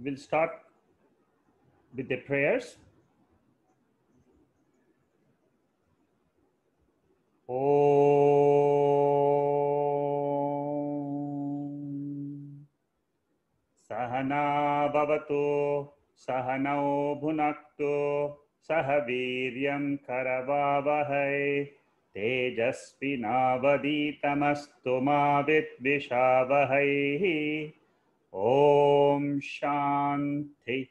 we'll start with the prayers. Om Sahana Bhavatu Sahanao Bhunaktu Sahaviryam Karavavahai Tejasvinavaditamastu ma vidvishavahai. Om Shanti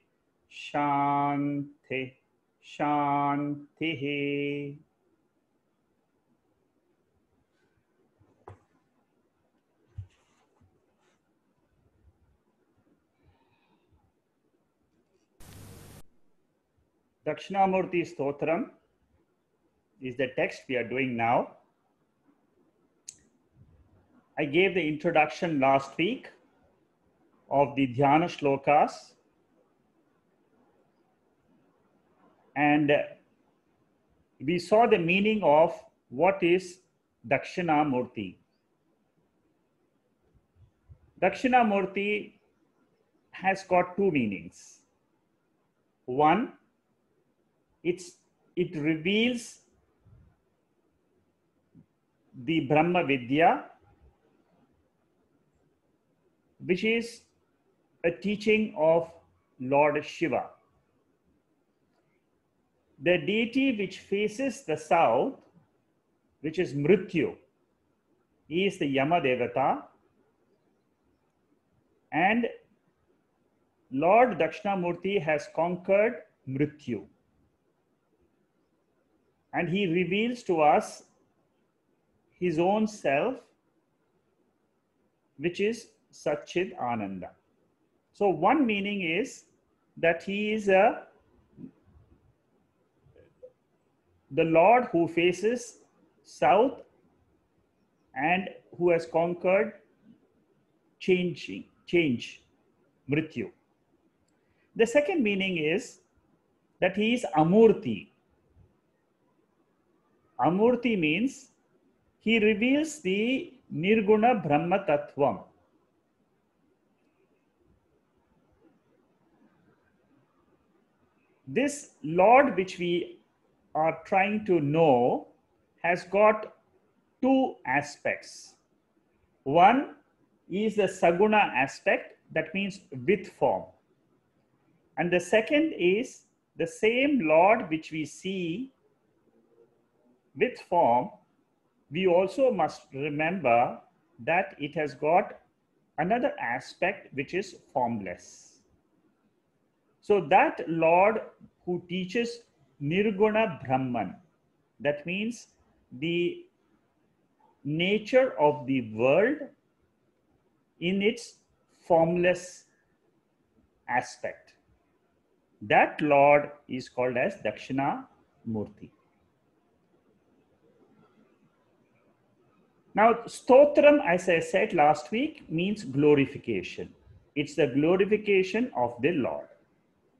Shanti Shanti. Dakshinamurthy Stotram is the text we are doing now. I gave the introduction last week of the Dhyana Shlokas, and we saw the meaning of what is Dakshinamurthy. Dakshinamurthy has got two meanings. One, it reveals the Brahma Vidya, which is a teaching of Lord Shiva. The deity which faces the south, which is Mrityu, is the Yama Devata, and Lord Dakshinamurthy has conquered Mrityu. And he reveals to us his own self, which is Satchid Ananda. So one meaning is that he is the Lord who faces south and who has conquered change, Mrityu. The second meaning is that he is Amurti. Amurti means he reveals the Nirguna Brahma Tattvam. This Lord which we are trying to know has got two aspects. One is the Saguna aspect, that means with form. And the second is the same Lord which we see with form, we also must remember that it has got another aspect which is formless. So that Lord who teaches Nirguna Brahman, that means the nature of the world in its formless aspect, that Lord is called as Dakshinamurthy. Now, Stotram, as I said last week, means glorification. It's the glorification of the Lord.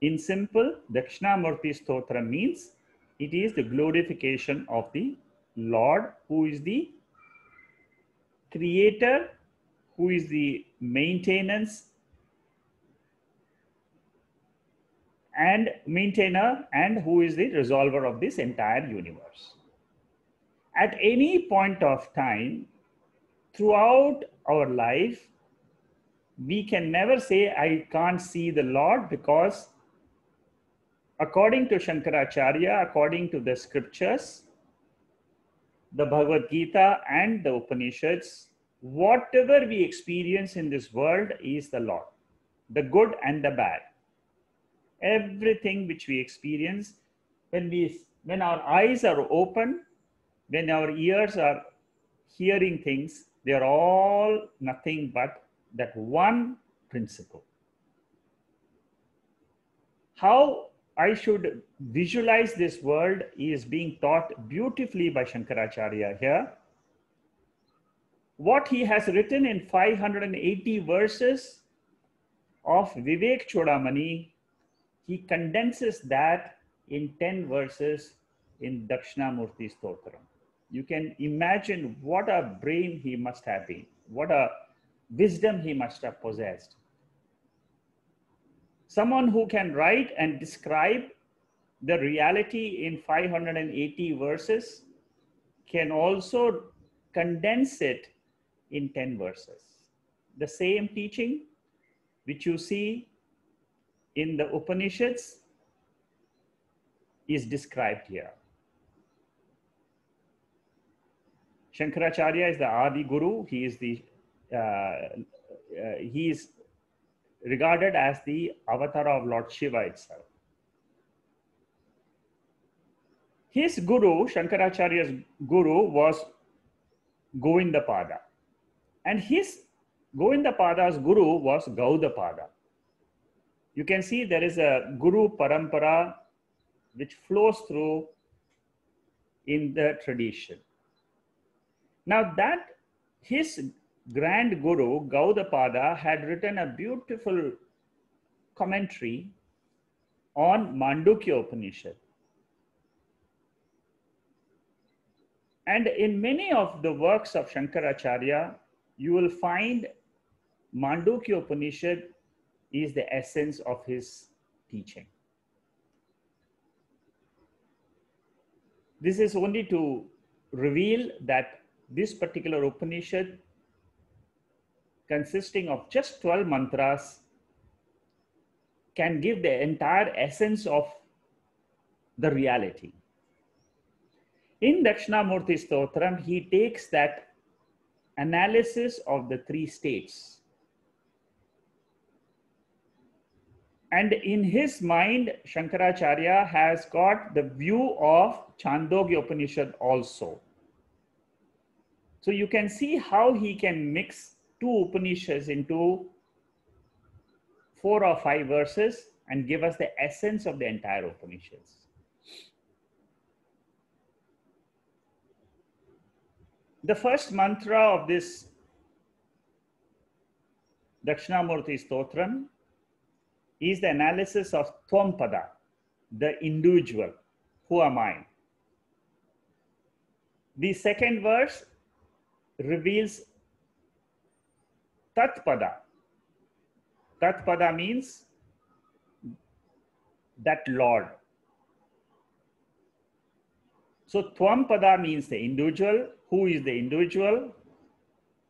In simple, Dakshinamurthy Stotram means it is the glorification of the Lord, who is the creator, who is the maintenance and maintainer, and who is the resolver of this entire universe. At any point of time, throughout our life, we can never say, I can't see the Lord, because according to Shankaracharya, according to the scriptures, the Bhagavad Gita and the Upanishads, whatever we experience in this world is the Lord, the good and the bad. Everything which we experience, when our eyes are open, when our ears are hearing things, they are all nothing but that one principle. How I should visualize this world is being taught beautifully by Shankaracharya here. What he has written in 580 verses of Vivek Chodamani, he condenses that in 10 verses in Dakshinamurthy Stotram. You can imagine what a brain he must have been, what a wisdom he must have possessed. Someone who can write and describe the reality in 580 verses can also condense it in 10 verses. The same teaching which you see in the Upanishads is described here. Shankaracharya is the Adi Guru. He is regarded as the avatar of Lord Shiva itself. His guru, Shankaracharya's guru, was Govindapada. And his Govindapada's guru was Gaudapada. You can see there is a guru parampara which flows through in the tradition. Now that his grand guru, Gaudapada, had written a beautiful commentary on Mandukya Upanishad. And in many of the works of Shankaracharya, you will find Mandukya Upanishad is the essence of his teaching. This is only to reveal that this particular Upanishad, consisting of just 12 mantras, can give the entire essence of the reality. In Dakshinamurthy Stotram, he takes that analysis of the three states. And in his mind, Shankaracharya has got the view of Chandogya Upanishad also. So you can see how he can mix two Upanishads into 4 or 5 verses and give us the essence of the entire Upanishads. The first mantra of this Dakshinamurthy Stotram is the analysis of Tvam-pada, the individual. Who am I? The second verse reveals Tat-pada. Tat-pada means that Lord. So Tvam-pada means the individual. Who is the individual?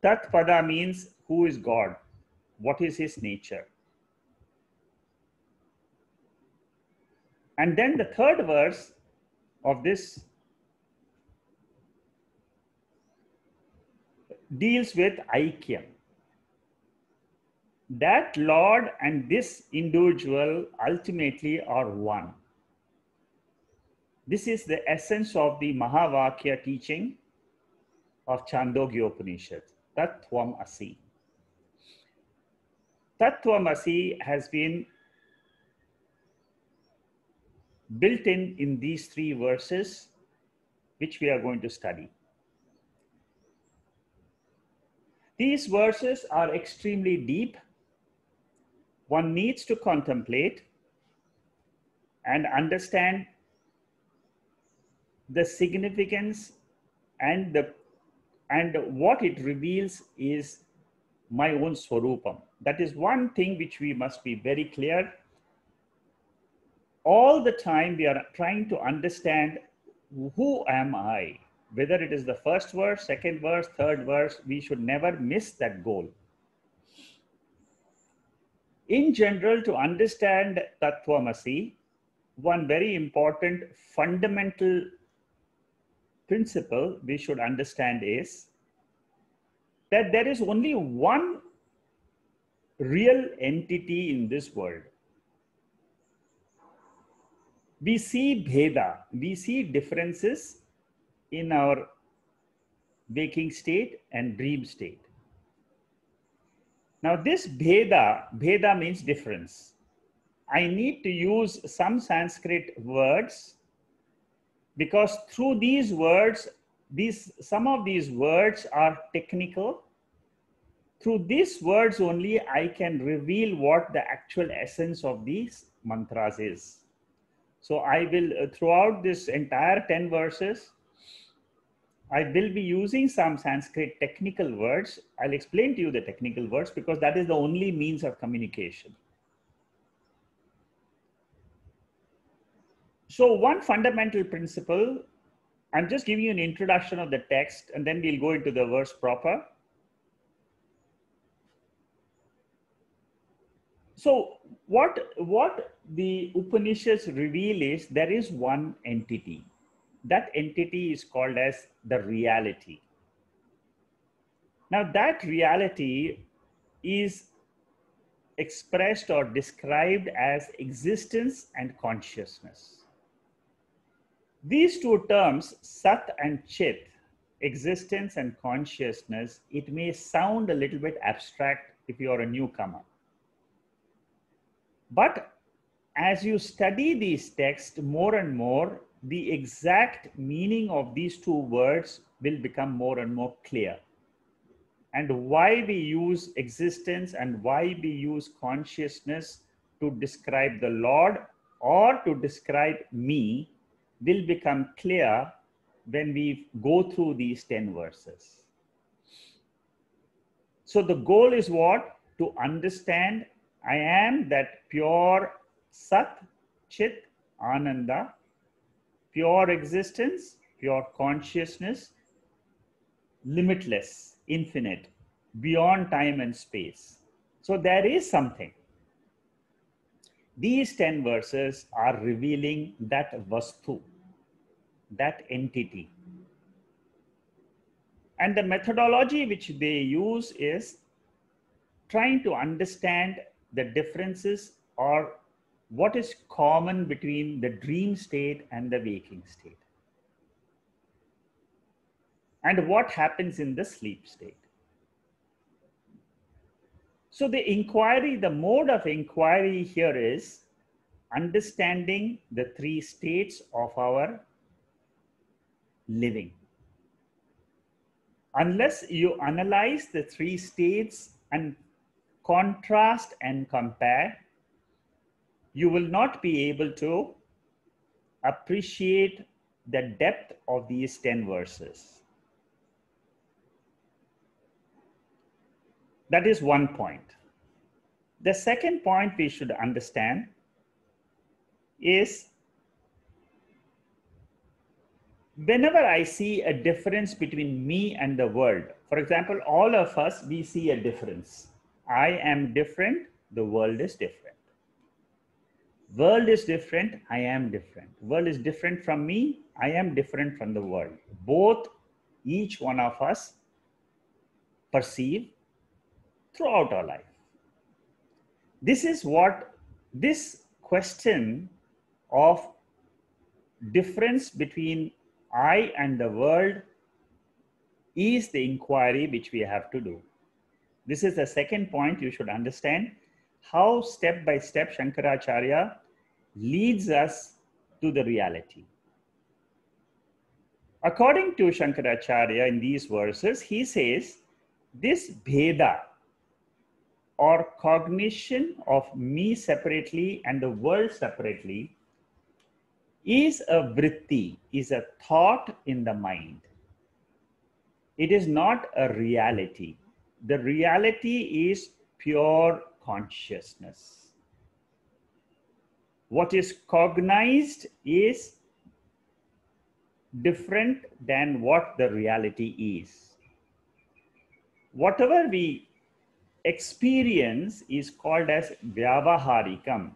Tat-pada means who is God? What is his nature? And then the third verse of this deals with Aikyam. That Lord and this individual ultimately are one. This is the essence of the Mahavakya teaching of Chandogya Upanishad, Tat Tvam Asi. Tat Tvam Asi has been built in these 3 verses, which we are going to study. These verses are extremely deep. One needs to contemplate and understand the significance and what it reveals is my own Swarupam. That is one thing which we must be very clear. All the time we are trying to understand who am I? Whether it is the first verse, second verse, third verse, we should never miss that goal. In general, to understand Tattvamasi, one very important fundamental principle we should understand is that there is only one real entity in this world. We see bheda, we see differences in our waking state and dream state. Now this bheda means difference. I need to use some Sanskrit words because through these words, some of these words are technical. Through these words only I can reveal what the actual essence of these mantras is. So I will, throughout this entire 10 verses, I will be using some Sanskrit technical words. I'll explain to you the technical words because that is the only means of communication. So one fundamental principle, I'm just giving you an introduction of the text and then we'll go into the verse proper. So what the Upanishads reveal is there is one entity. That entity is called as the reality. Now that reality is expressed or described as existence and consciousness. These two terms, Sat and Chit, existence and consciousness, it may sound a little bit abstract if you are a newcomer. But as you study these texts more and more, the exact meaning of these two words will become more and more clear. And why we use existence and why we use consciousness to describe the Lord or to describe me will become clear when we go through these 10 verses. So the goal is what? To understand I am that pure Sat, Chit, Ananda, pure existence, pure consciousness, limitless, infinite, beyond time and space. So there is something. These 10 verses are revealing that vastu, that entity. And the methodology which they use is trying to understand the differences or what is common between the dream state and the waking state. And what happens in the sleep state. So the inquiry, the mode of inquiry here is understanding the three states of our living. Unless you analyze the three states and contrast and compare, you will not be able to appreciate the depth of these 10 verses. That is one point. The second point we should understand is whenever I see a difference between me and the world, for example, all of us, we see a difference. I am different, the world is different. World is different, I am different. World is different from me, I am different from the world. Both, each one of us perceive throughout our life. This is what this question of difference between I and the world is the inquiry which we have to do. This is the second point you should understand, how step by step Shankaracharya leads us to the reality. According to Shankaracharya in these verses, he says this Bheda or cognition of me separately and the world separately is a vritti, is a thought in the mind. It is not a reality. The reality is pure consciousness. What is cognized is different than what the reality is. Whatever we experience is called as vyavaharikam,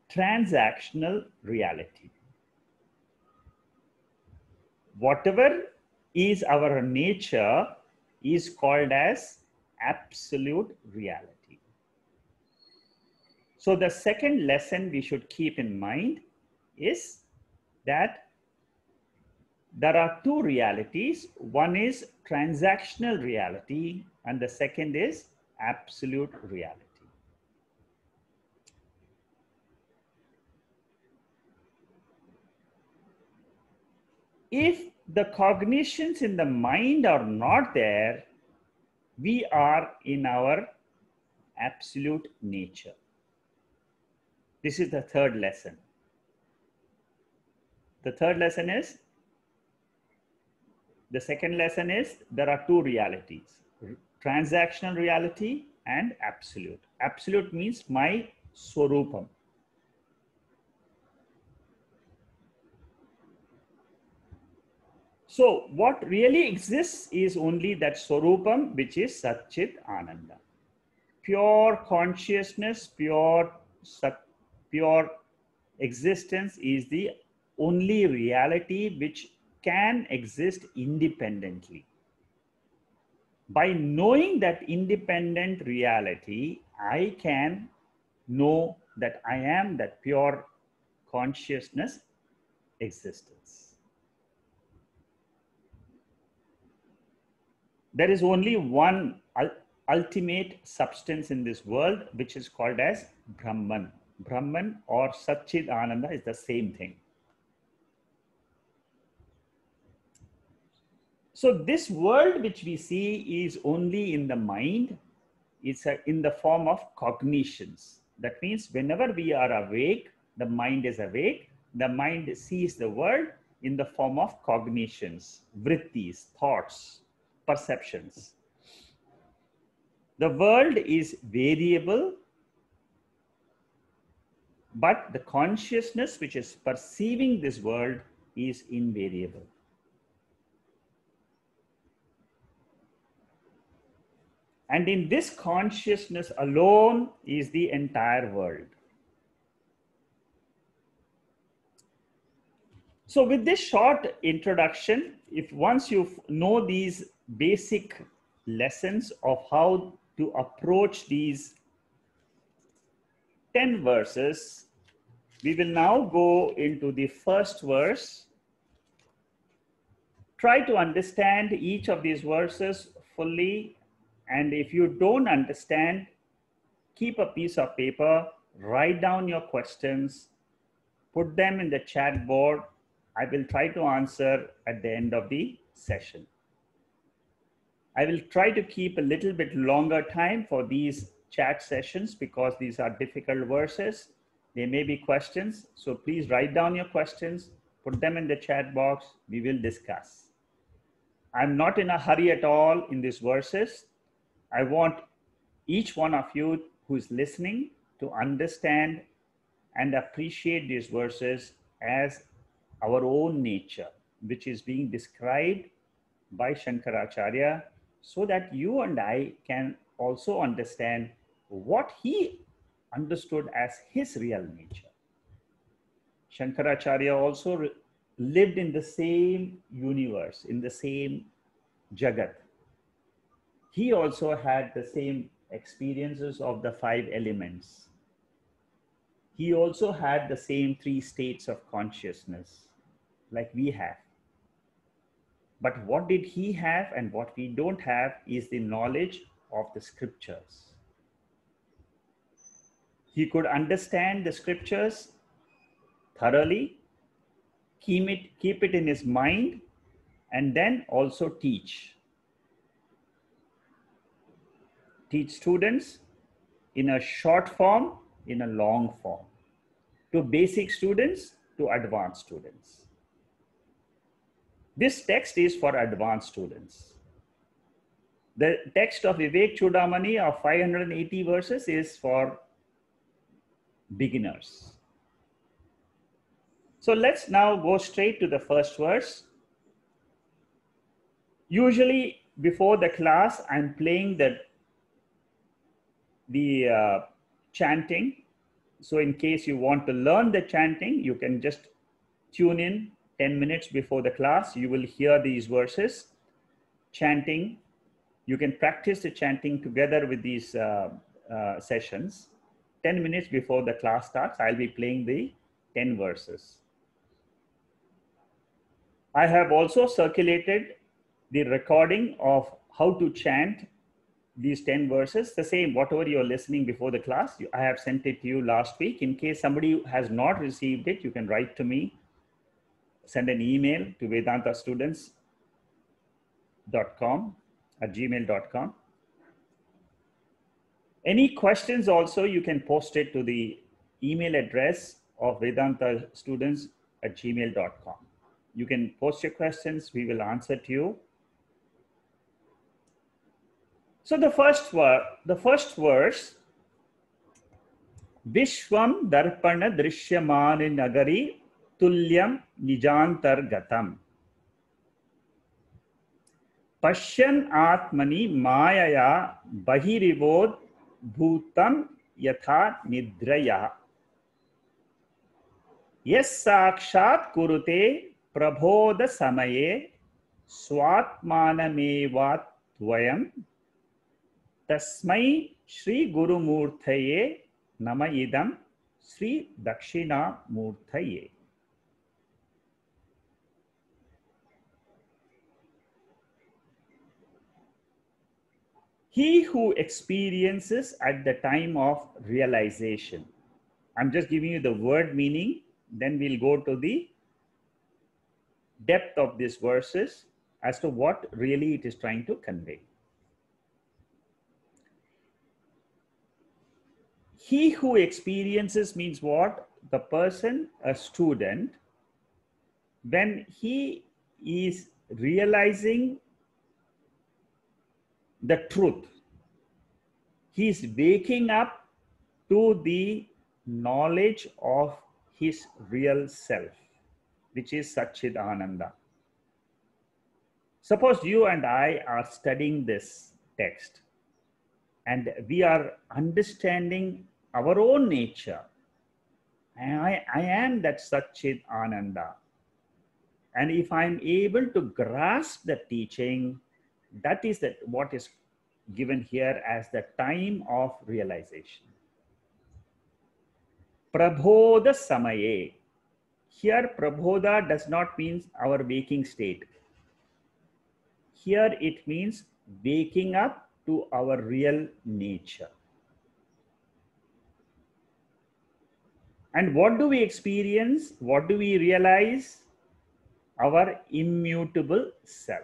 transactional reality. Whatever is our nature is called as absolute reality. So the second lesson we should keep in mind is that there are two realities. One is transactional reality and the second is absolute reality. If the cognitions in the mind are not there, we are in our absolute nature. This is the third lesson. The third lesson is, the second lesson is there are two realities, transactional reality and absolute. Absolute means my swarupam. So what really exists is only that Swarupam, which is Satchit Ananda. Pure consciousness, pure existence is the only reality which can exist independently. By knowing that independent reality, I can know that I am that pure consciousness existence. There is only one ultimate substance in this world, which is called as Brahman. Brahman or Satchit Ananda is the same thing. So this world which we see is only in the mind. It's in the form of cognitions. That means whenever we are awake, the mind is awake. The mind sees the world in the form of cognitions, vrittis, thoughts, perceptions. The world is variable, but the consciousness which is perceiving this world is invariable. And in this consciousness alone is the entire world. So with this short introduction, if once you know these basic lessons of how to approach these 10 verses, we will now go into the first verse. Try to understand each of these verses fully. And if you don't understand, keep a piece of paper, write down your questions, put them in the chat board. I will try to answer at the end of the session. I will try to keep a little bit longer time for these chat sessions because these are difficult verses. There may be questions. So please write down your questions, put them in the chat box. We will discuss. I'm not in a hurry at all in these verses. I want each one of you who is listening to understand and appreciate these verses as our own nature, which is being described by Shankaracharya, so that you and I can also understand what he understood as his real nature. Shankaracharya also lived in the same universe, in the same Jagat. He also had the same experiences of the 5 elements. He also had the same 3 states of consciousness like we have. But what did he have and what we don't have is the knowledge of the scriptures. He could understand the scriptures thoroughly, keep it in his mind, and then also teach. Teach students in a short form, in a long form, to basic students, to advanced students. This text is for advanced students. The text of Vivek Chudamani of 580 verses is for beginners. So let's now go straight to the first verse. Usually before the class, I'm playing the chanting. So in case you want to learn the chanting, you can just tune in 10 minutes before the class. You will hear these verses chanting. You can practice the chanting together with these sessions. 10 minutes before the class starts, I'll be playing the 10 verses. I have also circulated the recording of how to chant these 10 verses, the same, whatever you're listening before the class. I have sent it to you last week. In case somebody has not received it, you can write to me, send an email to vedantastudents.com@gmail.com. Any questions also, you can post it to the email address of vedantastudents@gmail.com. You can post your questions, we will answer to you. So the first verse, Vishwam darpana drishyamani nagari tulyam nijantargatam. Pashyan atmani mayaya bahirivod bhutam yatha nidraya. Yes sakshat kurute prabodha samaye swatmanamevat dvayam tasmai Shri Gurumurthaye nama idam Sri Dakshinamurthaye. He who experiences at the time of realization. I'm just giving you the word meaning, then we'll go to the depth of these verses as to what really it is trying to convey. He who experiences means what? The person, a student, when he is realizing the truth, he is waking up to the knowledge of his real self, which is Satchid Ananda. Suppose you and I are studying this text and we are understanding our own nature. I am that Satchid Ananda. And if I'm able to grasp the teaching, that is what is given here as the time of realization. Prabodha samaye. Here prabodha does not mean our waking state. Here it means waking up to our real nature. And what do we experience? What do we realize? Our immutable self.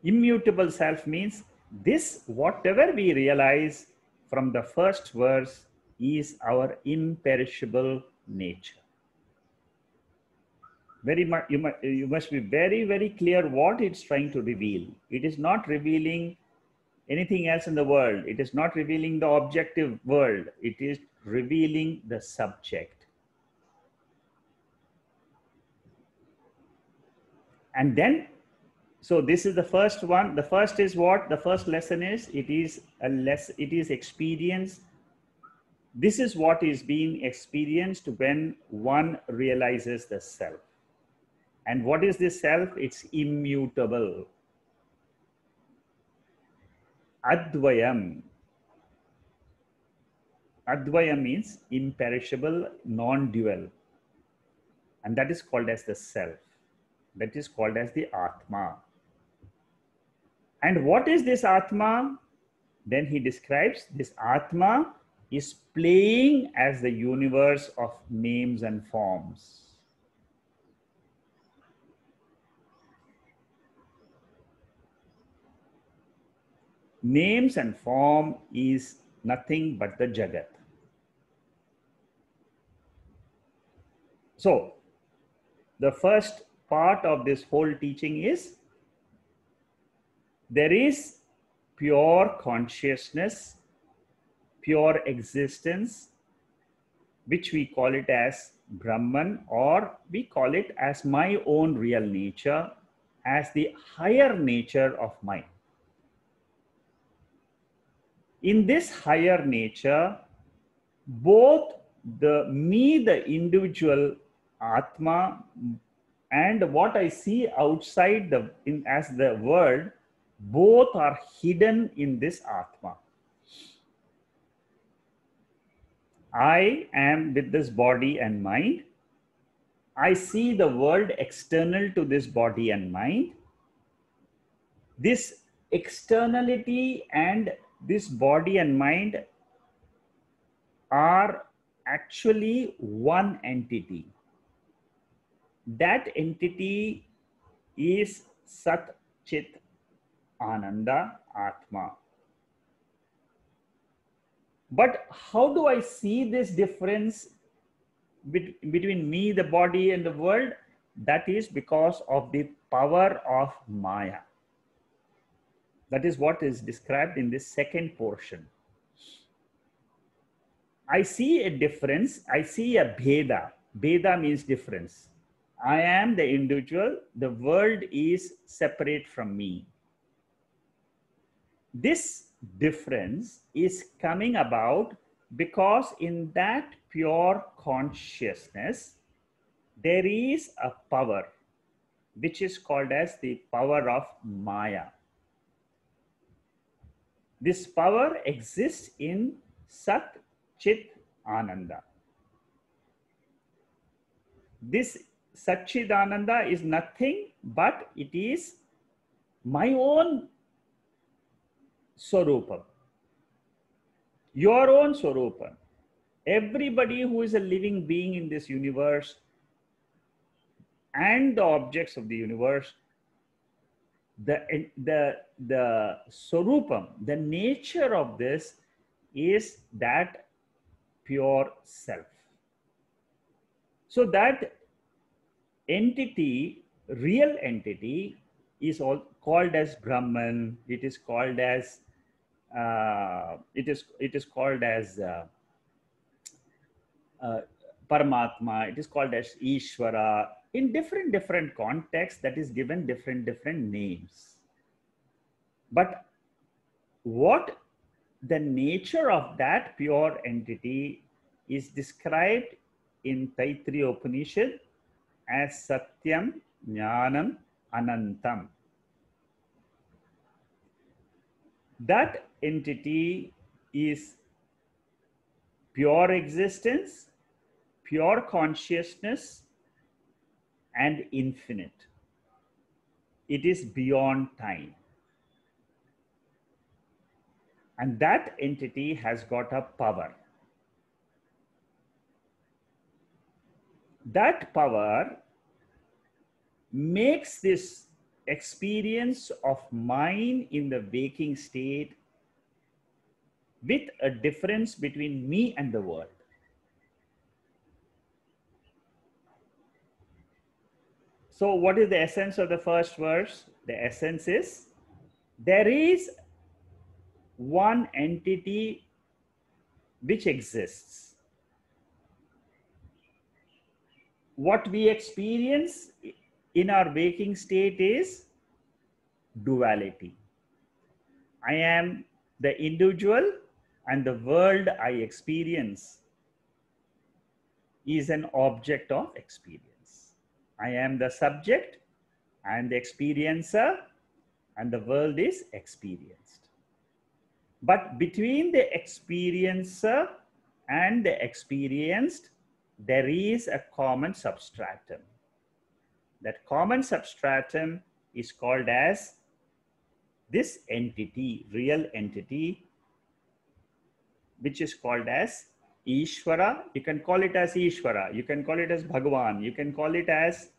Immutable self means this, whatever we realize from the first verse, is our imperishable nature. You must be very, very clear what it's trying to reveal. It is not revealing anything else in the world. It is not revealing the objective world. It is revealing the subject. And then, so this is the first one. The first is what? The first lesson is, it is experience. This is what is being experienced when one realizes the self. And what is this self? It's immutable. Advayam. Advayam means imperishable, non-dual. And that is called as the self. That is called as the Atma. And what is this Atma? Then he describes this Atma is playing as the universe of names and forms. Names and form is nothing but the Jagat. So, the first part of this whole teaching is there is pure consciousness, pure existence, which we call it as Brahman, or we call it as my own real nature, as the higher nature of mine. In this higher nature, both the individual Atma, and what I see outside as the world, both are hidden in this Atma. I am with this body and mind. I see the world external to this body and mind. This externality and this body and mind are actually one entity. That entity is Sat Chit Ananda Atma. But how do I see this difference between me, the body, and the world? That is because of the power of Maya. That is what is described in this second portion. I see a difference. I see a Bheda. Bheda means difference. I am the individual. The world is separate from me. This difference is coming about because in that pure consciousness, there is a power which is called as the power of Maya. This power exists in Sat Chit Ananda. This Satchidananda is nothing but it is my own Swarupam, your own Swarupam. Everybody who is a living being in this universe and the objects of the universe, the Swarupam, the nature of this is that pure self. So that entity, real entity, is all called as Brahman. It is called as Paramatma. It is called as Ishvara. In different contexts, that is given different names. But what the nature of that pure entity is described in Taittiriya Upanishad as Satyam, Jnanam, Anantam. That entity is pure existence, pure consciousness, and infinite. It is beyond time. And that entity has got a power. That power makes this experience of mine in the waking state with a difference between me and the world. So what is the essence of the first verse? The essence is there is one entity which exists. What we experience in our waking state is duality. I am the individual and the world I experience is an object of experience. I am the subject and the experiencer and the world is experienced. But between the experiencer and the experienced, there is a common substratum. That common substratum is called as this entity, real entity, which is called as Ishvara. You can call it as Ishvara, you can call it as Bhagavan, you can call it as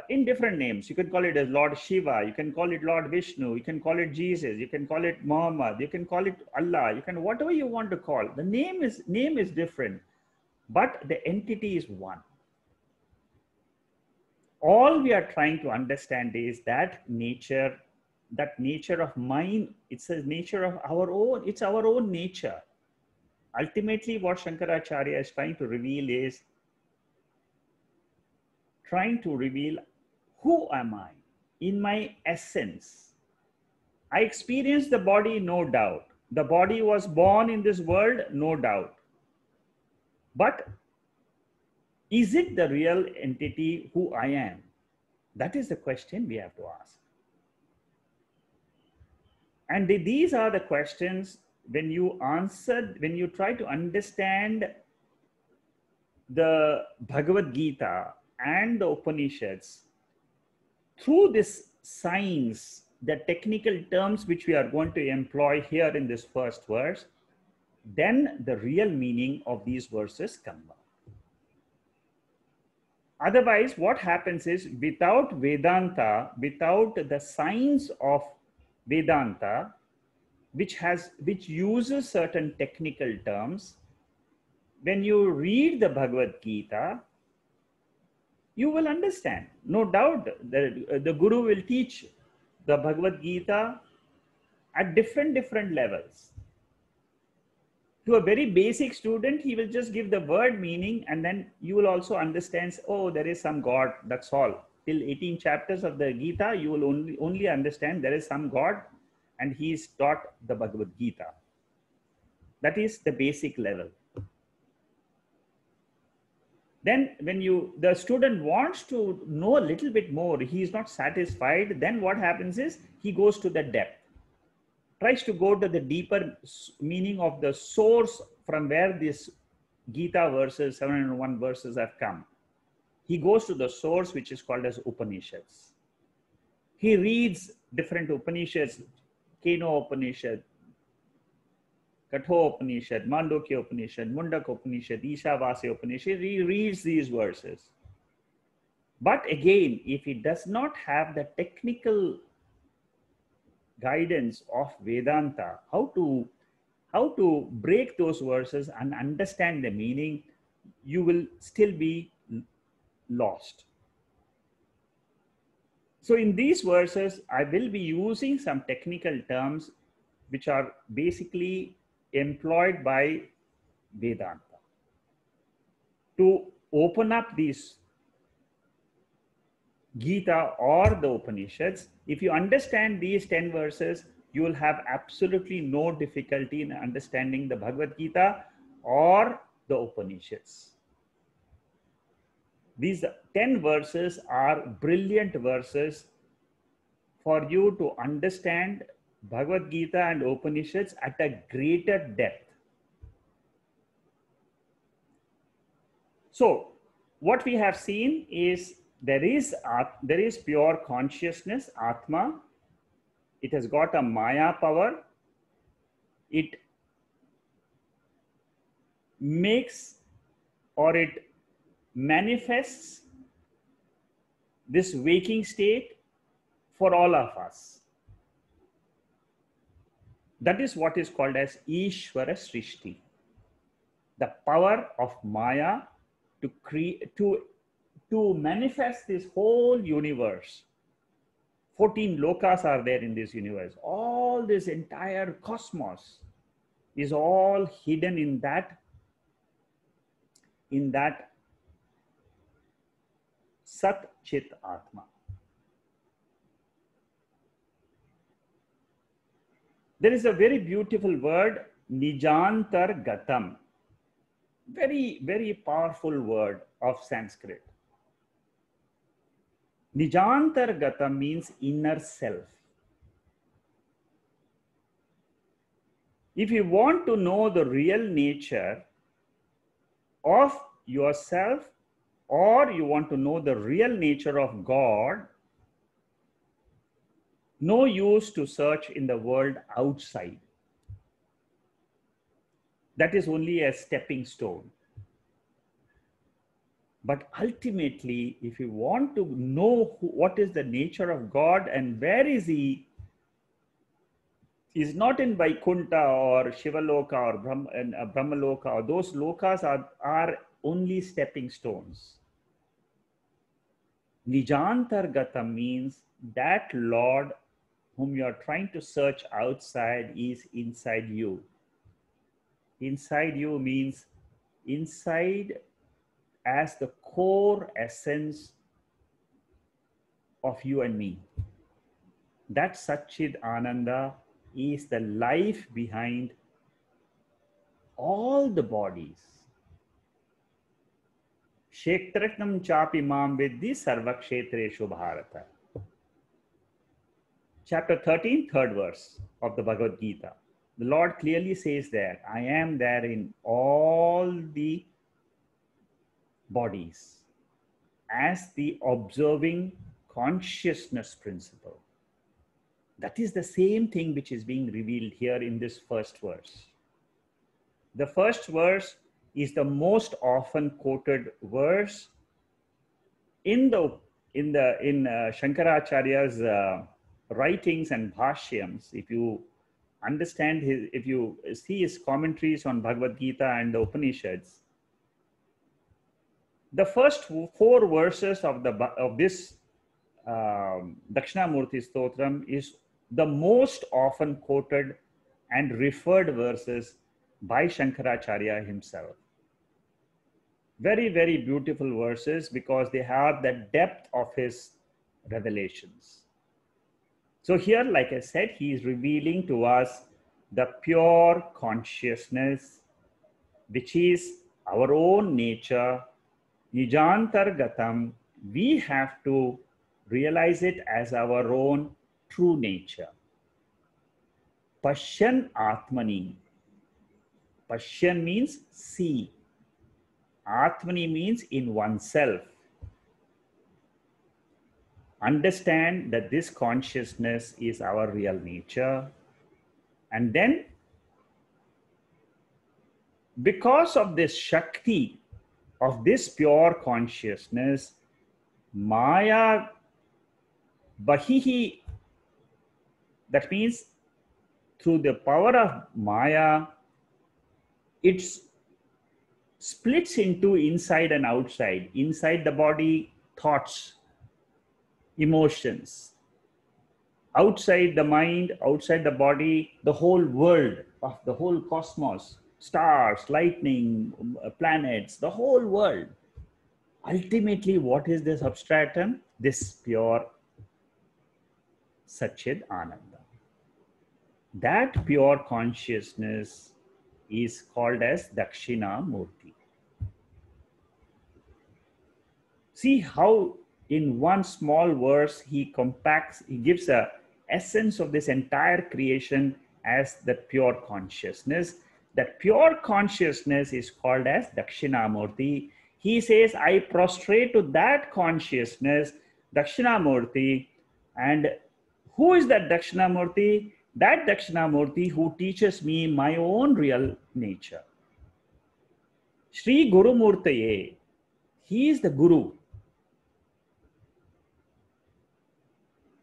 in different names. You can call it as Lord Shiva, you can call it Lord Vishnu, you can call it Jesus, you can call it Muhammad, you can call it Allah, you can whatever you want to call. The name is different, but the entity is one. All we are trying to understand is that nature of mind. It's a nature of our own, it's our own nature. Ultimately, what Shankaracharya is trying to reveal is who am I in my essence. I experience the body, no doubt. The body was born in this world, no doubt. But is it the real entity who I am? That is the question we have to ask. And these are the questions when you try to understand the Bhagavad Gita and the Upanishads through this science, the technical terms which we are going to employ here in this first verse, then the real meaning of these verses come out. Otherwise, what happens is without Vedanta, without the science of Vedanta, which uses certain technical terms, when you read the Bhagavad Gita, you will understand. No doubt the Guru will teach the Bhagavad Gita at different levels. To a very basic student, he will just give the word meaning, and then you will also understand, oh, there is some God, that's all. Till 18 chapters of the Gita, you will only understand there is some God, and he is taught the Bhagavad Gita. That is the basic level. Then when the student wants to know a little bit more, he is not satisfied, then what happens is he goes to the depth, tries to go to the deeper meaning of the source from where this Gita verses, 701 verses have come. He goes to the source, which is called as Upanishads. He reads different Upanishads, Keno Upanishad, Katho Upanishad, Mandukya Upanishad, Mundak Upanishad, Ishavasya Upanishad. He reads these verses. But again, if he does not have the technical guidance of Vedanta, how to break those verses and understand the meaning, you will still be lost. So in these verses, I will be using some technical terms which are basically employed by Vedanta to open up these Gita or the Upanishads. If you understand these 10 verses, you will have absolutely no difficulty in understanding the Bhagavad Gita or the Upanishads. These 10 verses are brilliant verses for you to understand Bhagavad Gita and Upanishads at a greater depth. So what we have seen is there is pure consciousness, Atma. It has got a Maya power. It makes or it manifests this waking state for all of us. That is what is called as Ishvara Srishti, the power of Maya to create, to manifest this whole universe. 14 lokas are there in this universe. All this entire cosmos is all hidden in that Sat Chit Atma. There is a very beautiful word, Nijantar Gatam. Very, very powerful word of Sanskrit. Nijantar Gatam means inner self. If you want to know the real nature of yourself, or you want to know the real nature of God, no use to search in the world outside. That is only a stepping stone. But ultimately, if you want to know what is the nature of God and where is he, is not in Vaikuntha or Shivaloka or Brahmaloka, or those lokas are only stepping stones. Nijantargata means that Lord whom you are trying to search outside is inside you. Inside you means inside as the core essence of you and me. That Satchid Ananda is the life behind all the bodies. Kshetratnam chapi mam vidhi sarvakshetreshu bharata. Chapter 13, third verse of the Bhagavad Gita. The Lord clearly says there, I am there in all the bodies as the observing consciousness principle. That is the same thing which is being revealed here in this first verse. The first verse is the most often quoted verse in Shankaracharya's writings and bhashyams. If you understand if you see his commentaries on Bhagavad Gita and the Upanishads, the first 4 verses of this Dakshinamurthy Stotram is the most often quoted and referred verses by Shankaracharya himself. Very, very beautiful verses because they have the depth of his revelations. So here, like I said, he is revealing to us the pure consciousness, which is our own nature, Nijantargatam. We have to realize it as our own true nature. Pashyan Atmani. Pashyan means see. Atmani means in oneself. Understand that this consciousness is our real nature. And then, because of this Shakti of this pure consciousness, Maya Bahihi, that means through the power of Maya, it splits into inside and outside. Inside the body, thoughts, emotions. Outside the mind, outside the body, the whole world of the whole cosmos, stars, lightning, planets, the whole world. Ultimately, what is the substratum? This pure Satchid Ananda. That pure consciousness is called as Dakshinamurthy. See how in one small verse he compacts, he gives a essence of this entire creation as that pure consciousness. That pure consciousness is called as Dakshinamurthy. He says, I prostrate to that consciousness, Dakshinamurthy. And who is that Dakshinamurthy? That Dakshinamurthy who teaches me my own real nature. Sri Guru Murtaye, he is the Guru.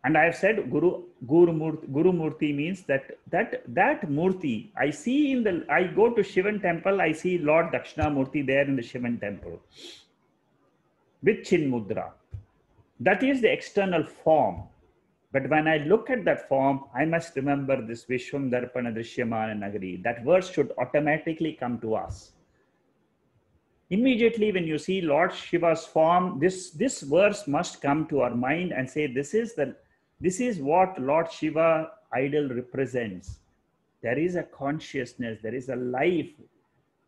And I have said Guru Murti means that Murti, I see I go to Shivan temple, I see Lord Dakshinamurthy there in the Shivan temple with Chin Mudra. That is the external form. But when I look at that form, I must remember this Vishwam Darpana Drishyamana Nagari. That verse should automatically come to us. Immediately when you see Lord Shiva's form, this verse must come to our mind and say, this is what Lord Shiva idol represents. There is a consciousness, there is a life.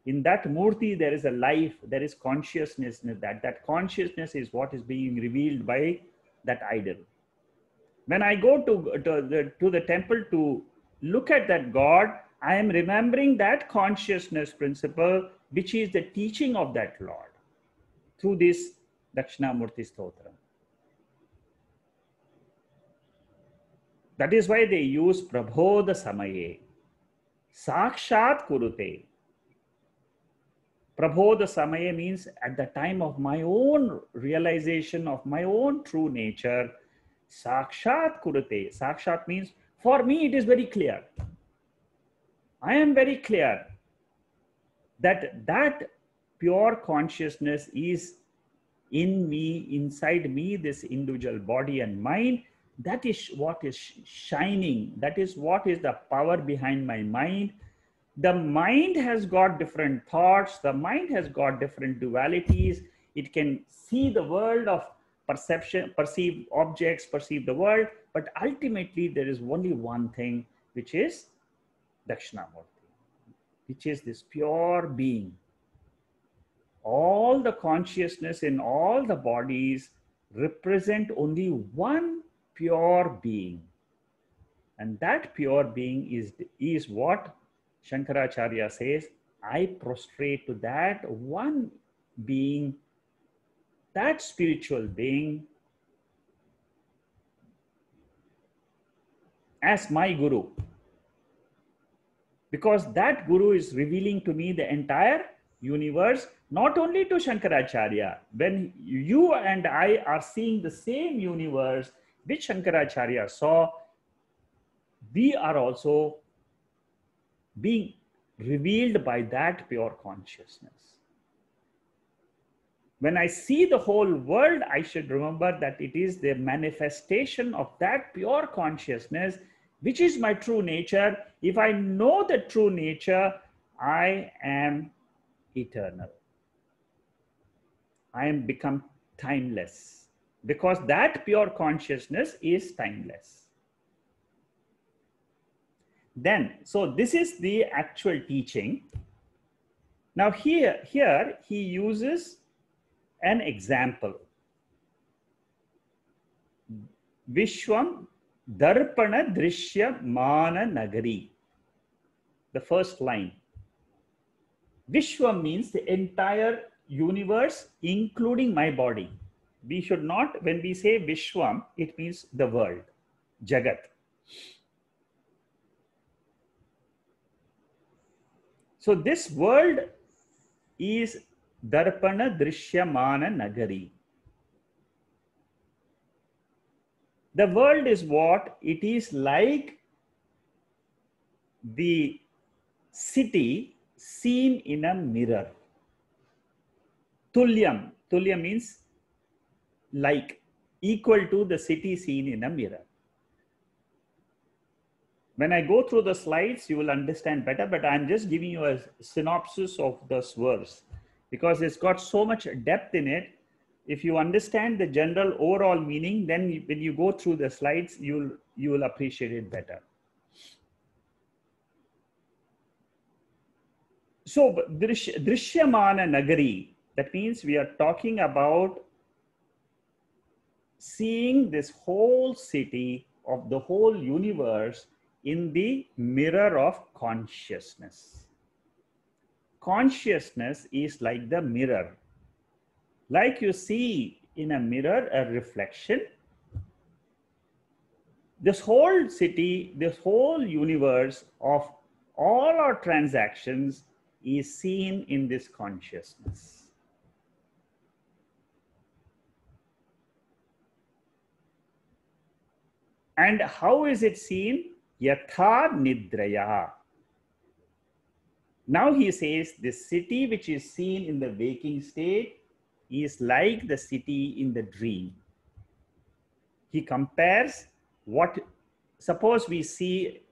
In that Murti, there is a life, there is consciousness. That consciousness is what is being revealed by that idol. When I go to the temple to look at that God, I am remembering that consciousness principle, which is the teaching of that Lord through this Dakshinamurthy Stotram. That is why they use Prabodha Samaye, Sakshat Kurute. Prabodha Samaye means at the time of my own realization of my own true nature. Sakshat Kurute. Sakshat means, for me it is very clear. I am very clear that pure consciousness is in me, inside me, this individual body and mind. That is what is shining. That is what is the power behind my mind. The mind has got different thoughts. The mind has got different dualities. It can see the world of perception, perceive objects, perceive the world. But ultimately, there is only one thing, which is Dakshinamurti, which is this pure being. All the consciousness in all the bodies represent only one pure being. And that pure being is what Shankaracharya says, I prostrate to that one being, that spiritual being, as my Guru. Because that Guru is revealing to me the entire universe, not only to Shankaracharya. When you and I are seeing the same universe which Shankaracharya saw, we are also being revealed by that pure consciousness. When I see the whole world, I should remember that it is the manifestation of that pure consciousness, which is my true nature. If I know the true nature, I am eternal. I am become timeless, because that pure consciousness is timeless. Then, so this is the actual teaching. Now here he uses an example. Vishwam Darpana Drishya Mana Nagari. The first line. Vishwam means the entire universe, including my body. We should not, when we say Vishwam, it means the world, Jagat. So this world is Darpana Drishyamana Nagari. The world is what? It is like the city seen in a mirror. Tulyam. Tulyam means like, equal to the city seen in a mirror. When I go through the slides, you will understand better, but I'm just giving you a synopsis of this verse because it's got so much depth in it. If you understand the general overall meaning, then when you go through the slides, you will appreciate it better. So Drishyamana Nagari, that means we are talking about seeing this whole city of the whole universe in the mirror of consciousness. Consciousness is like the mirror. Like you see in a mirror a reflection, this whole city, this whole universe of all our transactions is seen in this consciousness. And how is it seen? Yatha nidraya. Now he says the city which is seen in the waking state is like the city in the dream. He compares what, suppose we see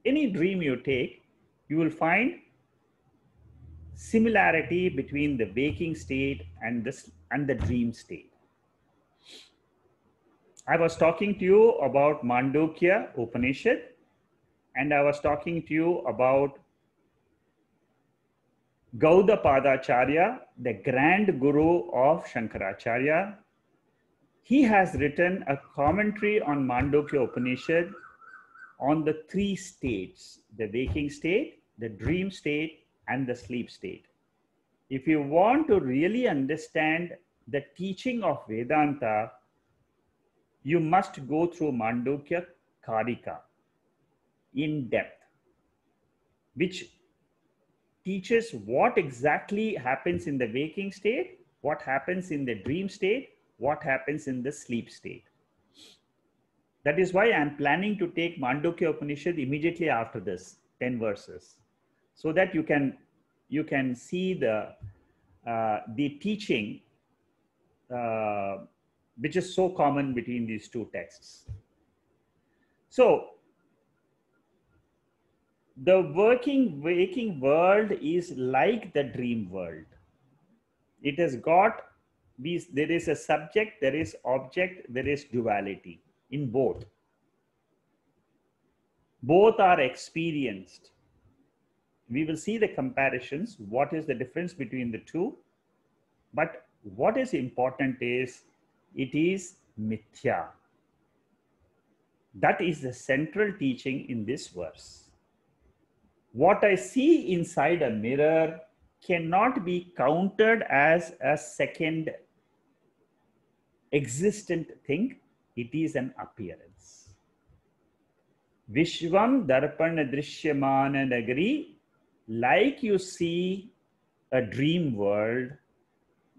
any dream you take, you will find similarity between the waking state and the dream state. I was talking to you about Mandukya Upanishad, and I was talking to you about Gaudapadacharya, the grand guru of Shankaracharya. He has written a commentary on Mandukya Upanishad on the three states, the waking state, the dream state, and the sleep state. If you want to really understand the teaching of Vedanta, you must go through Mandukya Karika in depth, which teaches what exactly happens in the waking state, what happens in the dream state, what happens in the sleep state. That is why I'm planning to take Mandukya Upanishad immediately after this, 10 verses, so that you can see the teaching which is so common between these two texts. So the waking world is like the dream world. It has got these, there is a subject, there is object, there is duality in both. Both are experienced. We will see the comparisons, what is the difference between the two. But what is important is, it is mithya. That is the central teaching in this verse. What I see inside a mirror cannot be counted as a second existent thing. It is an appearance. Vishwam Darpana Drishyamana Nagari, like you see a dream world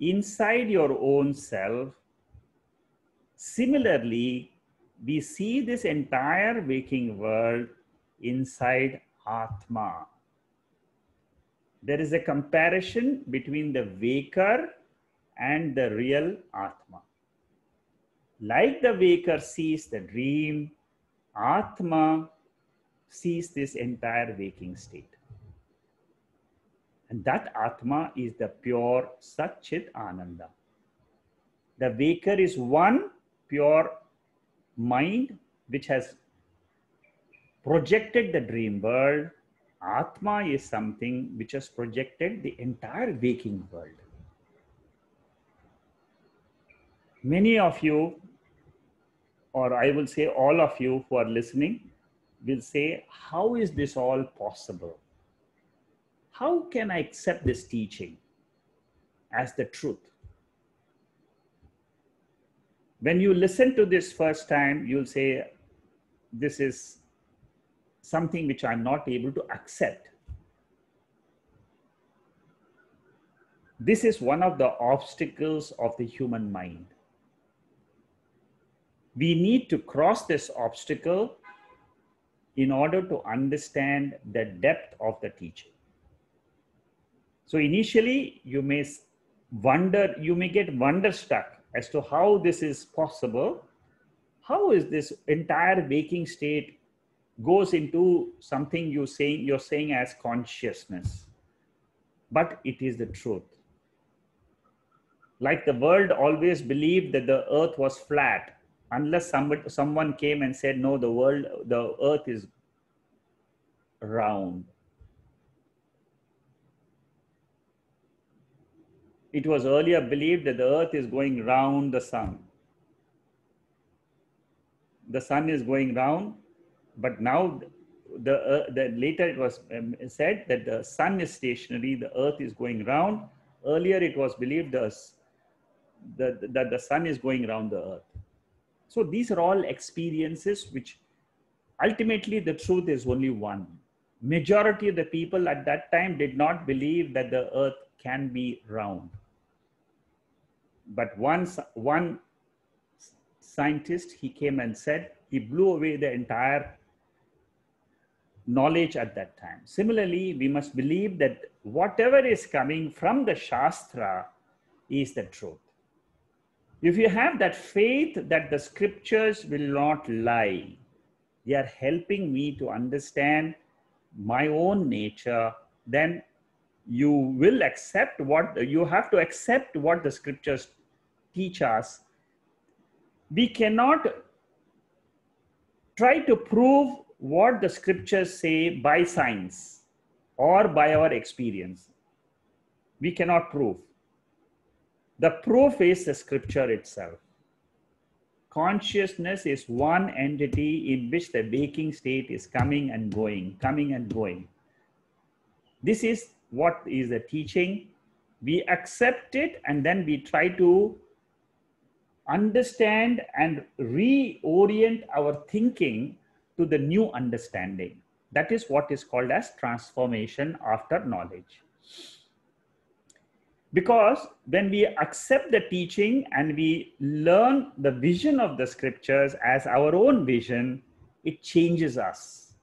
inside your own self, similarly, we see this entire waking world inside Atma. There is a comparison between the waker and the real Atma. Like the waker sees the dream, Atma sees this entire waking state. And that Atma is the pure Satchit Ananda. The waker is one pure mind which has projected the dream world. Atma is something which has projected the entire waking world. Many of you, or I will say all of you who are listening, will say, how is this all possible? How can I accept this teaching as the truth? When you listen to this first time, you'll say, this is something which I'm not able to accept. This is one of the obstacles of the human mind. We need to cross this obstacle in order to understand the depth of the teaching. So initially, you may get wonderstruck as to how this is possible. How is this entire waking state goes into something you're saying as consciousness? But it is the truth. Like the world always believed that the earth was flat, unless someone came and said, no, the earth is round. It was earlier believed that the earth is going round the sun. The sun is going round, but now later it was said that the sun is stationary, the earth is going round. Earlier it was believed that the sun is going round the earth. So these are all experiences which ultimately the truth is only one. Majority of the people at that time did not believe that the earth can be round. But one scientist, he came and said, he blew away the entire knowledge at that time. Similarly, we must believe that whatever is coming from the Shastra is the truth. If you have that faith that the scriptures will not lie, they are helping me to understand my own nature, then you will accept you have to accept what the scriptures teach us. We cannot try to prove what the scriptures say by science or by our experience. We cannot prove. The proof is the scripture itself. Consciousness is one entity in which the waking state is coming and going, coming and going. This is what is the teaching. We accept it and then we try to understand and reorient our thinking to the new understanding. That is what is called as transformation after knowledge. Because when we accept the teaching and we learn the vision of the scriptures as our own vision, it changes us.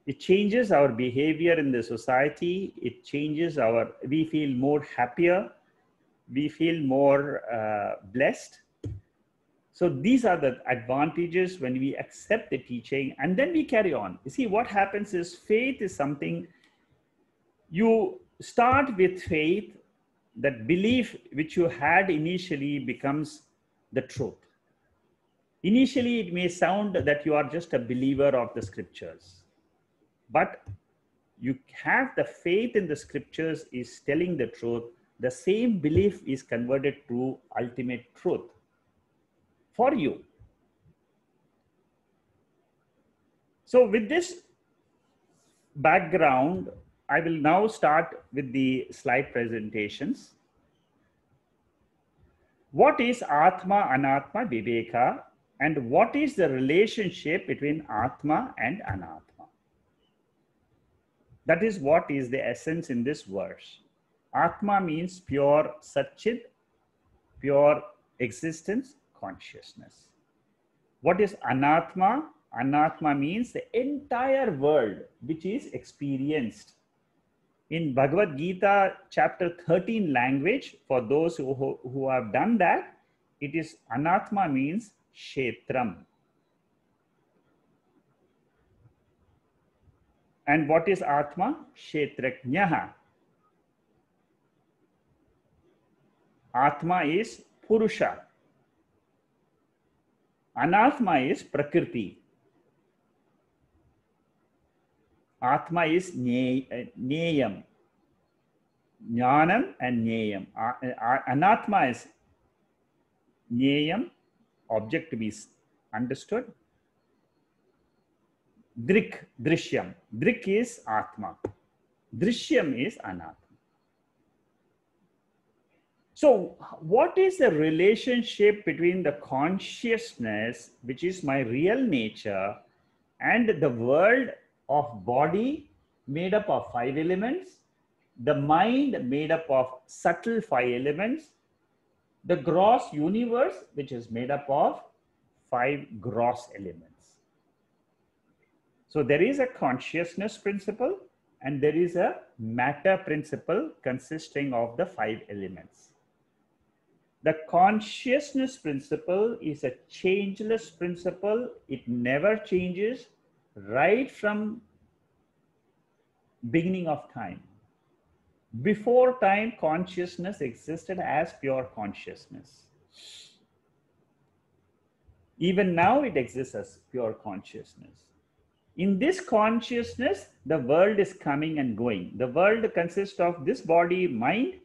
It changes our behavior in the society. It changes we feel more happier. We feel more blessed. So these are the advantages when we accept the teaching and then we carry on. You see, what happens is faith is something, you start with faith, that belief which you had initially becomes the truth. Initially, it may sound that you are just a believer of the scriptures, but you have the faith in the scriptures is telling the truth. The same belief is converted to ultimate truth for you. So with this background, I will now start with the slide presentations. What is Atma, Anatma, Viveka, and what is the relationship between Atma and Anatma? That is what is the essence in this verse. Atma means pure Satchit, pure existence, consciousness. What is Anatma? Anatma means the entire world which is experienced. In Bhagavad Gita chapter 13 language, for those who have done that, it is Anatma means Kshetram. And what is Atma? Kshetraknyaha. Atma is Purusha. Anatma is Prakriti. Atma is Neyam. Jnanam and Neyam. Anatma is Neyam, object to be understood. Drishyam. Drik is Atma. Drishyam is Anatma. So, what is the relationship between the consciousness, which is my real nature, and the world of body made up of 5 elements, the mind made up of subtle 5 elements, the gross universe, which is made up of 5 gross elements? So there is a consciousness principle and there is a matter principle consisting of the 5 elements. The consciousness principle is a changeless principle. It never changes right from beginning of time. Before time, consciousness existed as pure consciousness. Even now, it exists as pure consciousness. In this consciousness, the world is coming and going. The world consists of this body, mind,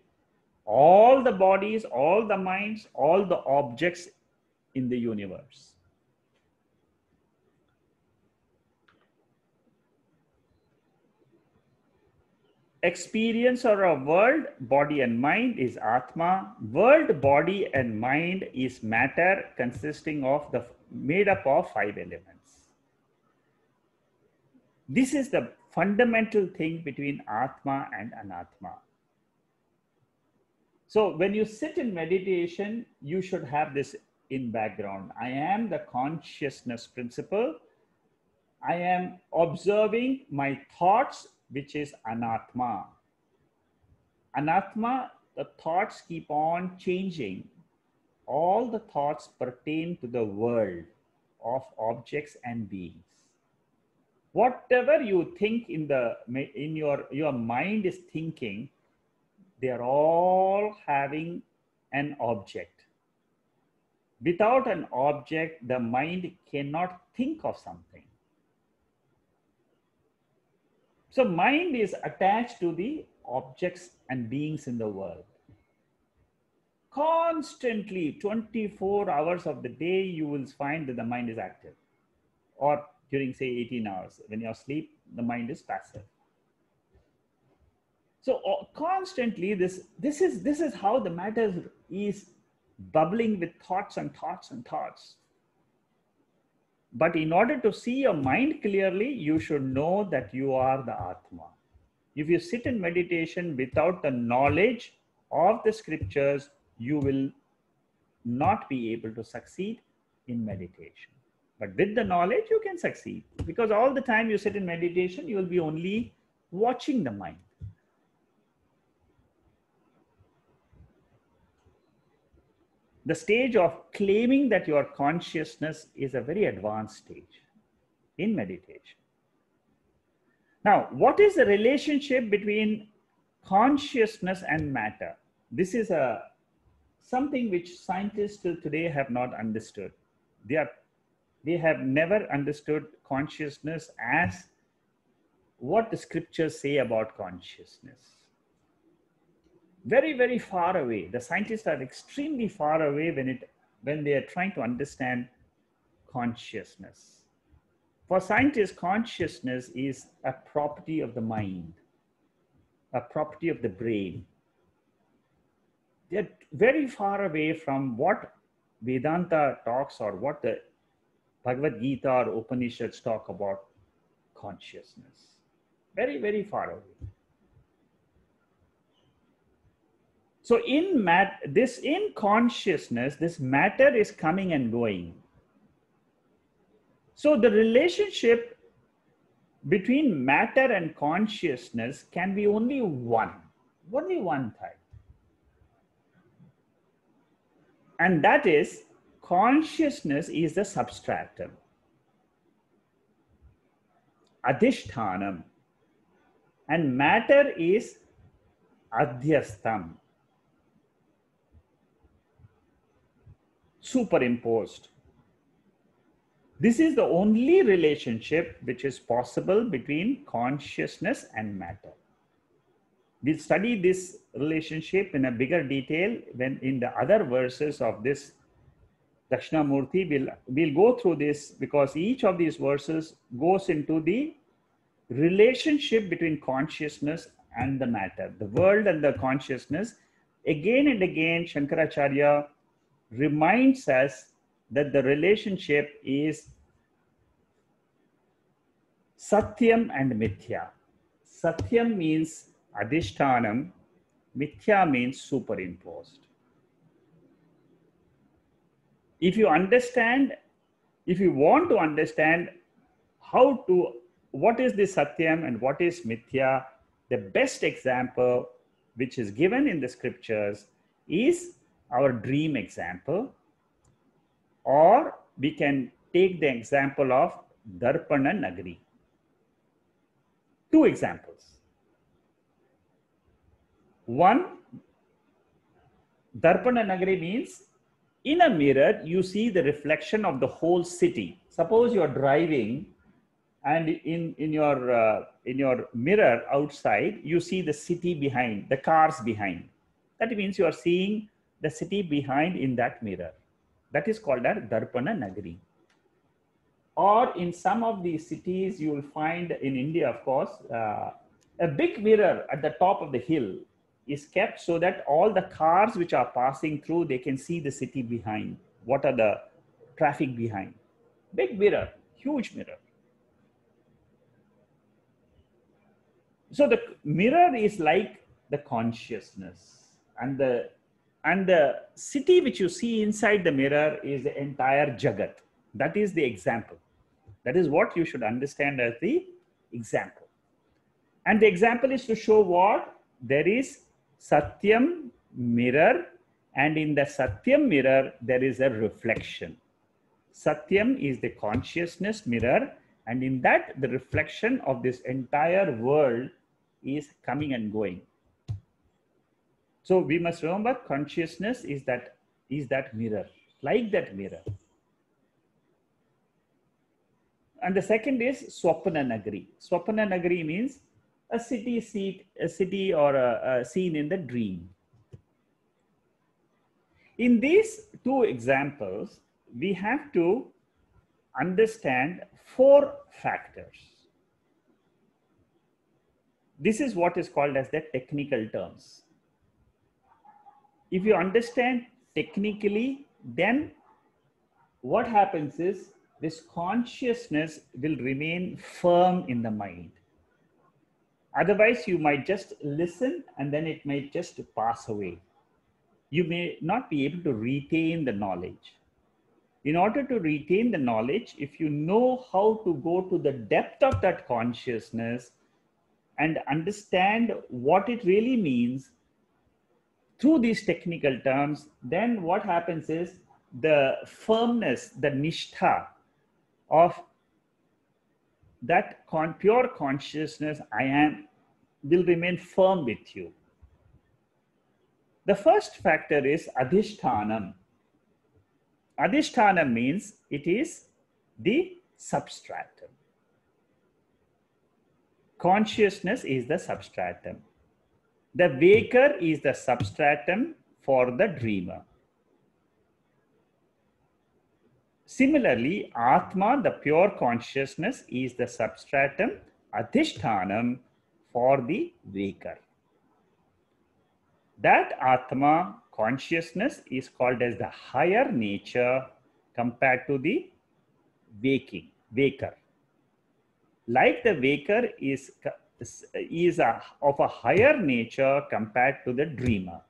all the bodies, all the minds, all the objects in the universe. Experience or a world, body and mind is Atma. World, body and mind is matter consisting of made up of 5 elements. This is the fundamental thing between Atma and Anatma. So when you sit in meditation, you should have this in background. I am the consciousness principle. I am observing my thoughts, which is Anatma. Anatma, the thoughts keep on changing. All the thoughts pertain to the world of objects and beings. Whatever you think in your mind is thinking, they are all having an object. Without an object, the mind cannot think of something. So mind is attached to the objects and beings in the world. Constantly, 24 hours of the day, you will find that the mind is active. Or during, say, 18 hours, when you're asleep, the mind is passive. So constantly, this is how the matter is bubbling with thoughts and thoughts and thoughts. But in order to see your mind clearly, you should know that you are the Atma. If you sit in meditation without the knowledge of the scriptures, you will not be able to succeed in meditation. But with the knowledge, you can succeed. Because all the time you sit in meditation, you will be only watching the mind. The stage of claiming that your consciousness is a very advanced stage in meditation. Now, what is the relationship between consciousness and matter? This is something which scientists till today have not understood. They have never understood consciousness as what the scriptures say about consciousness. Very, very far away. The scientists are extremely far away when they are trying to understand consciousness. For scientists, consciousness is a property of the mind, a property of the brain. They're very far away from what Vedanta talks or what the Bhagavad Gita or Upanishads talk about consciousness. Very, very far away. So in consciousness, this matter is coming and going. So the relationship between matter and consciousness can be only one type. And that is, consciousness is the substratum. Adhishthanam. And matter is adhyastam. superimposed. This is the only relationship which is possible between consciousness and matter. We'll study this relationship in a bigger detail when in the other verses of this Dakshinamurthy. We'll go through this because each of these verses goes into the relationship between consciousness and the matter, the world and the consciousness. Again and again, Shankaracharya reminds us that the relationship is Satyam and Mithya. Satyam means Adhishtanam, Mithya means superimposed. If you want to understand what is the Satyam and what is Mithya, the best example which is given in the scriptures is our dream example, or we can take the example of Darpana Nagari. Two examples. One, Darpana Nagari means in a mirror, you see the reflection of the whole city. Suppose you are driving and in your mirror outside, you see the city behind, the cars behind. That means you are seeing the city behind in that mirror. That is called as Darpana Nagari. Or in some of the cities, you will find in India, of course, a big mirror at the top of the hill is kept so that all the cars which are passing through, they can see the city behind. What are the traffic behind? Big mirror, huge mirror. So the mirror is like the consciousness, and the city which you see inside the mirror is the entire Jagat. That is the example. That is what you should understand as the example. And the example is to show what? There is Satyam mirror, and in the Satyam mirror, there is a reflection. Satyam is the consciousness mirror, and in that, the reflection of this entire world is coming and going. So we must remember consciousness is that mirror, like that mirror. And the second is Swapana Nagari. Swapana Nagari means a city or a scene in the dream. In these two examples, we have to understand 4 factors. This is what is called as the technical terms. If you understand technically, then what happens is this consciousness will remain firm in the mind. Otherwise, you might just listen and then it might just pass away. You may not be able to retain the knowledge. In order to retain the knowledge, if you know how to go to the depth of that consciousness and understand what it really means through these technical terms, then what happens is the firmness, the nishtha of that pure consciousness, I am, will remain firm with you. The first factor is Adhishtanam. Adhishtanam means it is the substratum. Consciousness is the substratum. The waker is the substratum for the dreamer. Similarly, Atma, the pure consciousness, is the substratum, Adhishtanam, for the waker. That Atma, consciousness, is called as the higher nature compared to the waker. Like the waker is of a higher nature compared to the dreamer.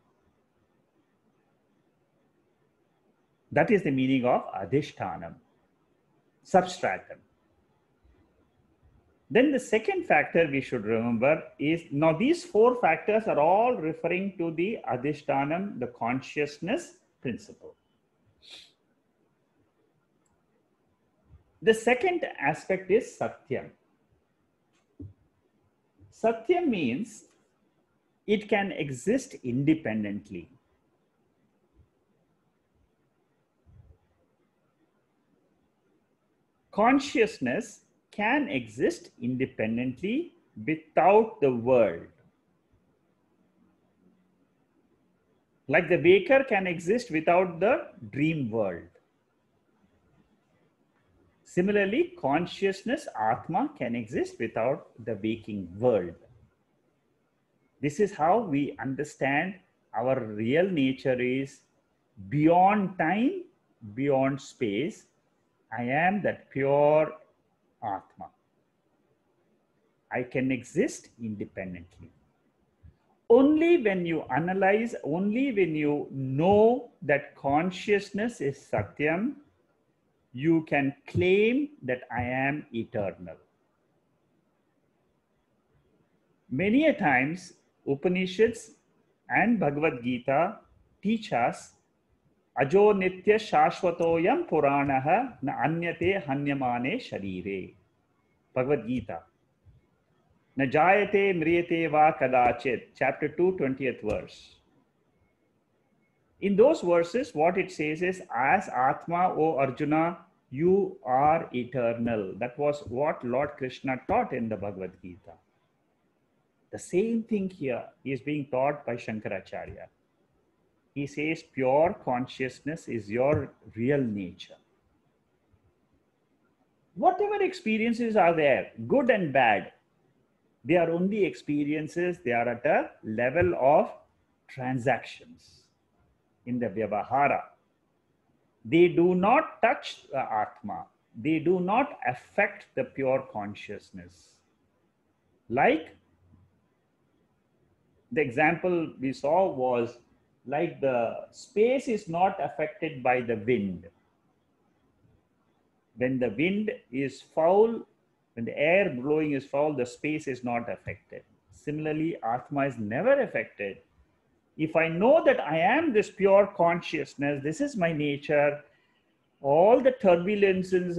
That is the meaning of Adhishtanam, substratum. Then the second factor we should remember is, now these 4 factors are all referring to the Adhishtanam, the consciousness principle. The second aspect is Satyam. Satyam means it can exist independently. consciousness can exist independently without the world. Like the waker can exist without the dream world. Similarly, consciousness, Atma, can exist without the waking world. This is how we understand our real nature is beyond time, beyond space. I am that pure Atma. I can exist independently. Only when you analyze, only when you know that consciousness is Satyam, you can claim that I am eternal. Many a times, Upanishads and Bhagavad Gita teach us Ajo Nitya Shashwatoyam Puranaha Na Anyate Hanyamane Sharire. Bhagavad Gita. Na Jayate Mriyate Va Kadachit. Chapter 2, 20th verse. In those verses, what it says is, as Atma, O Arjuna, you are eternal. That was what Lord Krishna taught in the Bhagavad Gita. The same thing here is being taught by Shankaracharya. He says pure consciousness is your real nature. Whatever experiences are there, good and bad, they are only experiences. They are at a level of transactions in the Vyavahara. They do not touch the Atma. They do not affect the pure consciousness. Like the example we saw was like the space is not affected by the wind. When the wind is foul, when the air blowing is foul, the space is not affected. Similarly, Atma is never affected. If I know that I am this pure consciousness, this is my nature, all the turbulences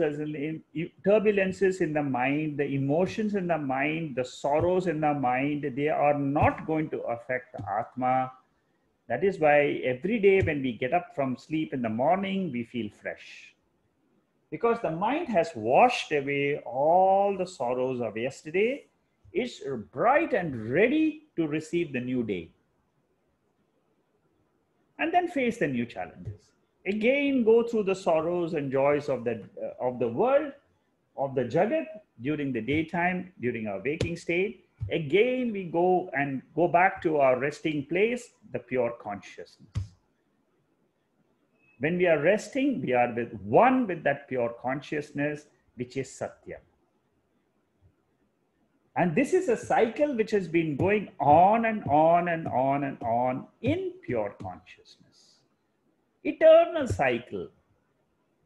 in the mind, the emotions in the mind, the sorrows in the mind, they are not going to affect Atma. That is why every day when we get up from sleep in the morning, we feel fresh. Because the mind has washed away all the sorrows of yesterday. It's bright and ready to receive the new day. And then face the new challenges. Again, go through the sorrows and joys of the world, of the Jagat during the daytime, during our waking state. Again, we go back to our resting place, the pure consciousness. When we are resting, we are one with that pure consciousness, which is Satya. And this is a cycle which has been going on and on and on and on in pure consciousness. Eternal cycle,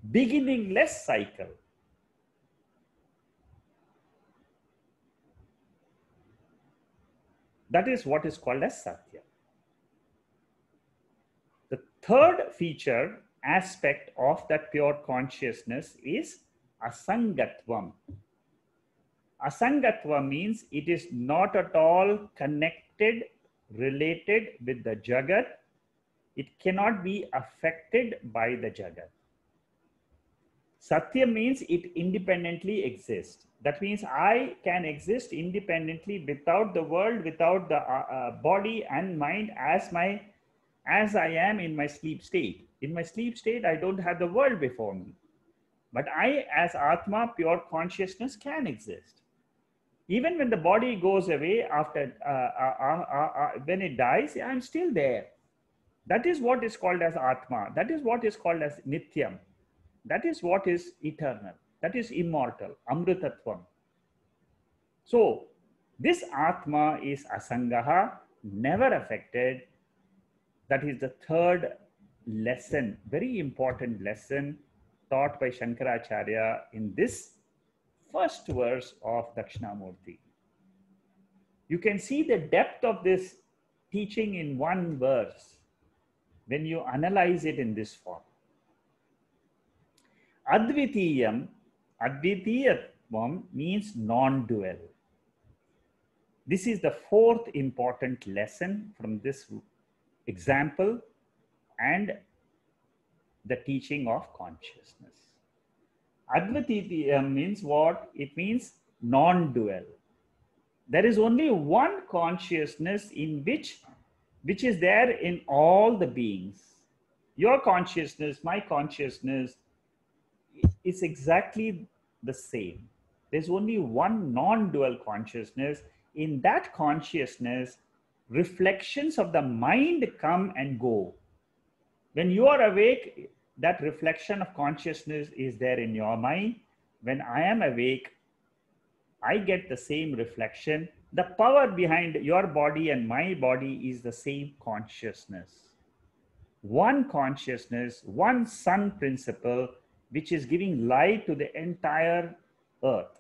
beginningless cycle. That is what is called as Satya. The third feature, aspect of that pure consciousness is Asangatvam. Asangatva means it is not at all connected, related with the Jagat. It cannot be affected by the Jagat. Satya means it independently exists. That means I can exist independently without the world, without the body and mind as I am in my sleep state. In my sleep state, I don't have the world before me. But I, as Atma, pure consciousness, can exist. Even when the body goes away after, when it dies, I'm still there. That is what is called as Atma. That is what is called as Nityam. That is what is eternal. That is immortal, Amritatvam. So, this Atma is Asangaha, never affected. That is the third lesson, very important lesson taught by Shankaracharya in this first verse of Dakshinamurthy. You can see the depth of this teaching in one verse when you analyze it in this form. Advitiyam, Advitiyatvam means non-dual. This is the fourth important lesson from this example and the teaching of consciousness. Advititiyam means what? It means non-dual. There is only one consciousness in which is there in all the beings. Your consciousness, my consciousness is exactly the same. There's only one non-dual consciousness. In that consciousness, reflections of the mind come and go. When you are awake, that reflection of consciousness is there in your mind. When I am awake, I get the same reflection. The power behind your body and my body is the same consciousness. One consciousness, one sun principle, which is giving light to the entire earth.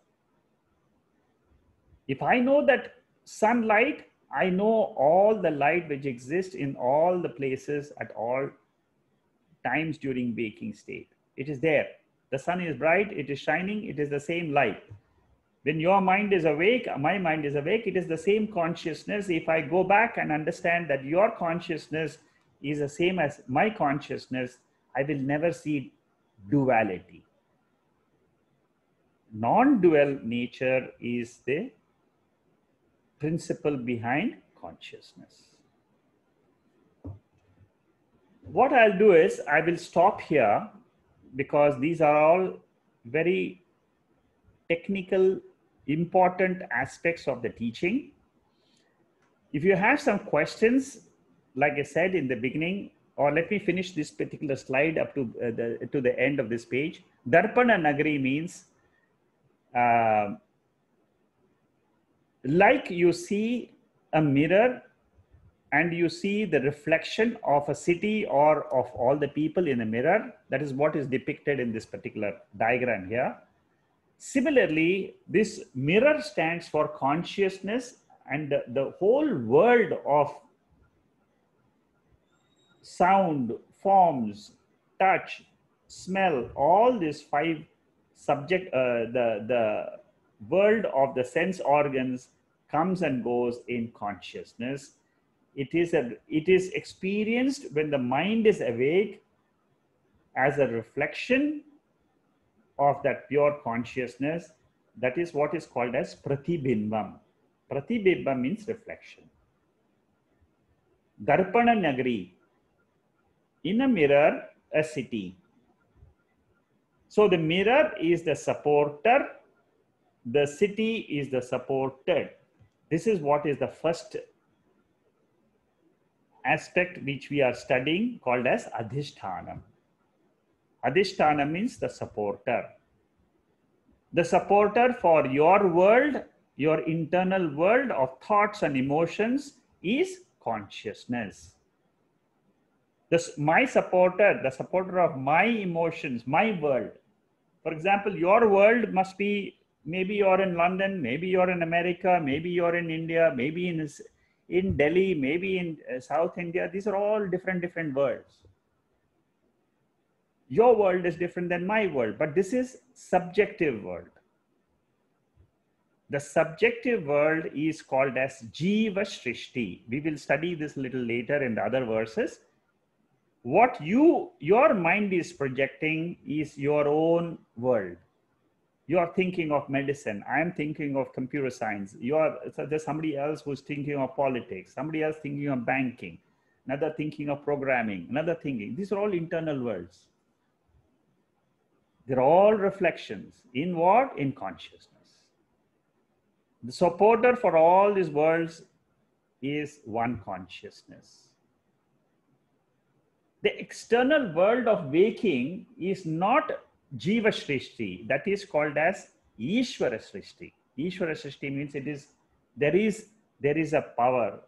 If I know that sunlight, I know all the light which exists in all the places at all times during waking state. It is there. The sun is bright, it is shining, it is the same light. When your mind is awake, my mind is awake, it is the same consciousness. If I go back and understand that your consciousness is the same as my consciousness, I will never see duality. Non-dual nature is the principle behind consciousness. What I'll do is I will stop here because these are all very technical, important aspects of the teaching. If you have some questions, like I said in the beginning, or let me finish this particular slide up to the end of this page. Darpana Nagari means like you see a mirror and you see the reflection of a city or of all the people in a mirror. That is what is depicted in this particular diagram here. Similarly, this mirror stands for consciousness, and the whole world of sound, forms, touch, smell, all these five subject, the world of the sense organs comes and goes in consciousness. It is experienced when the mind is awake as a reflection of that pure consciousness. That is what is called as pratibhimbam. Pratibhimbam means reflection. Darpana Nagari, in a mirror, a city. So the mirror is the supporter, the city is the supported. This is what is the first aspect which we are studying, called as adhishthanam. Adhisthana means the supporter. The supporter for your world, your internal world of thoughts and emotions, is consciousness. My supporter, the supporter of my emotions, my world. For example, your world must be, maybe you're in London, maybe you're in America, maybe you're in India, maybe in Delhi, maybe in South India. These are all different worlds. Your world is different than my world, but this is subjective world. The subjective world is called as Jiva Shrishti. We will study this a little later in the other verses. What your mind is projecting is your own world. You are thinking of medicine. I am thinking of computer science. There's somebody else who's thinking of politics, somebody else thinking of banking, another thinking of programming, another thinking. These are all internal worlds. They're all reflections in what? In consciousness. The supporter for all these worlds is one consciousness. The external world of waking is not Jiva Shrishti. That is called as Ishvara Shrishti. Ishvara Shrishti means there is a power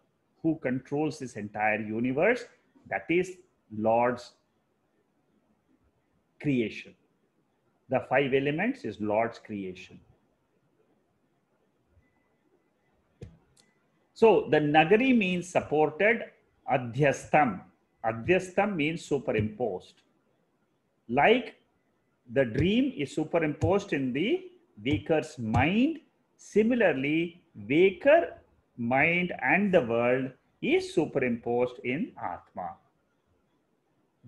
who controls this entire universe. That is Lord's creation. The five elements is Lord's creation. So the Nagari means supported. Adhyastam. Adhyastam means superimposed. Like the dream is superimposed in the waker's mind, similarly, waker, mind and the world is superimposed in Atma.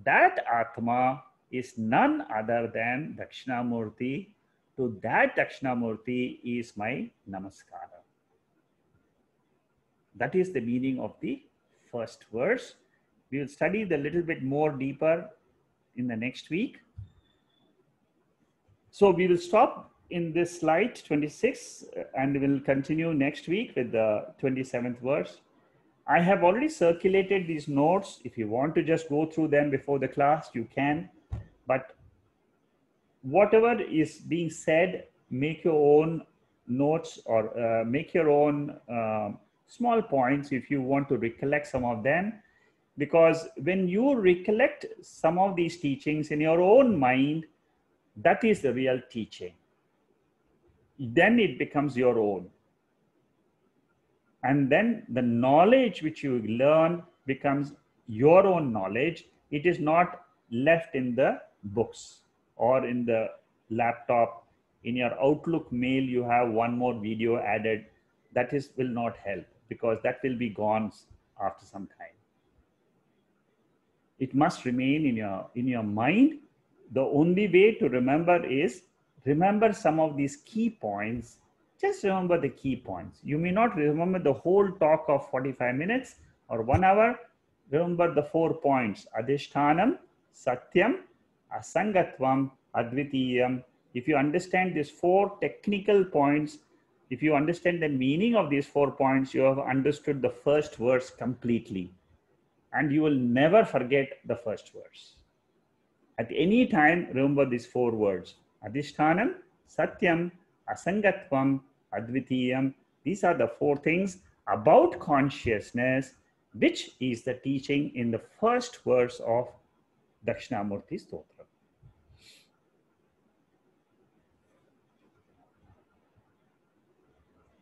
That Atma is none other than Dakshinamurthy. To that Dakshinamurthy is my namaskara. That is the meaning of the first verse. We will study the little bit more deeper in the next week. So we will stop in this slide 26 and we'll continue next week with the 27th verse. I have already circulated these notes. If you want to just go through them before the class, you can. But whatever is being said, make your own notes or make your own small points if you want to recollect some of them. Because when you recollect some of these teachings in your own mind, that is the real teaching. Then it becomes your own. And then the knowledge which you learn becomes your own knowledge. It is not left in the books or in the laptop. In your Outlook mail, you have one more video added. That will not help because that will be gone after some time. It must remain in your mind. The only way to remember is remember some of these key points. Just remember the key points. You may not remember the whole talk of 45 minutes or 1 hour. Remember the 4 points. Adhishtanam, Satyam, Asangatvam, Advitiyam. If you understand these 4 technical points, if you understand the meaning of these 4 points, you have understood the first verse completely. And you will never forget the first verse. At any time, remember these 4 words. Adhishtanam, Satyam, Asangatvam, Advitiyam. These are the 4 things about consciousness, which is the teaching in the first verse of Dakshinamurthy Stotram.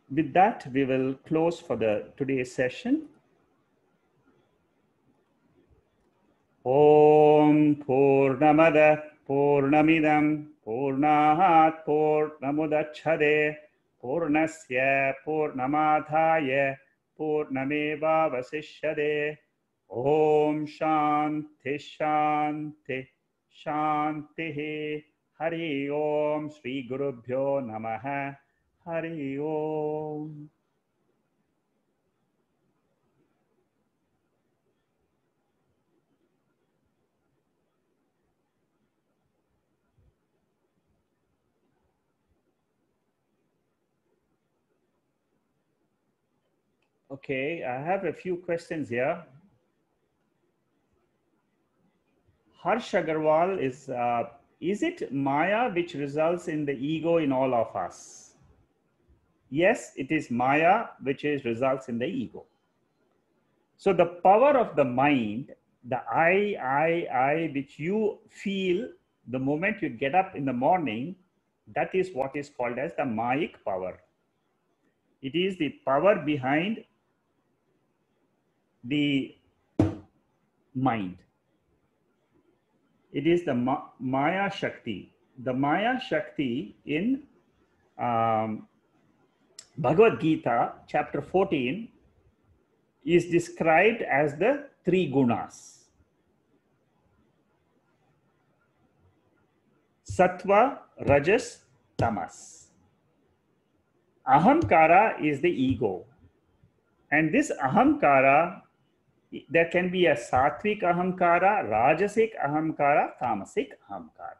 With that, we will close for today's session. Om Purnamada Purnamidam Purnahat Purnamudachade Purnasya Purnamadhaya Purnameva Vasishyade. Om Shanti Shanti Shanti. Hari Om Shri Gurubhyo Namaha. Hari Om. Okay, I have a few questions here. Harsh Agarwal is it Maya which results in the ego in all of us? Yes, it is Maya which results in the ego. So the power of the mind, the I, which you feel the moment you get up in the morning, that is what is called as the Mayic power. It is the power behind the mind. It is the Maya Shakti. The Maya Shakti in Bhagavad Gita, chapter 14, is described as the 3 gunas. Sattva, Rajas, Tamas. Ahamkara is the ego. And this ahamkara, there can be a sattvic ahamkara, rajasic ahamkara, tamasic ahamkara.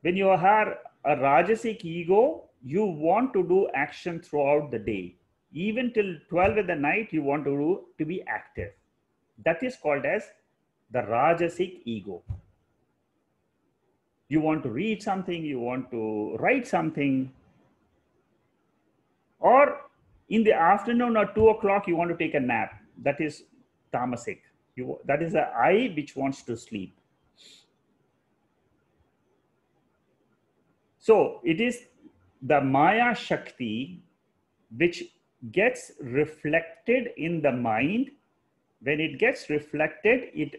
When you have a rajasic ego, you want to do action throughout the day. Even till 12 in the night, you want to be active. That is called as the rajasic ego. You want to read something, you want to write something, or in the afternoon or 2 o'clock, you want to take a nap. That is tamasic. That is the I which wants to sleep. So it is the Maya Shakti which gets reflected in the mind. When it gets reflected,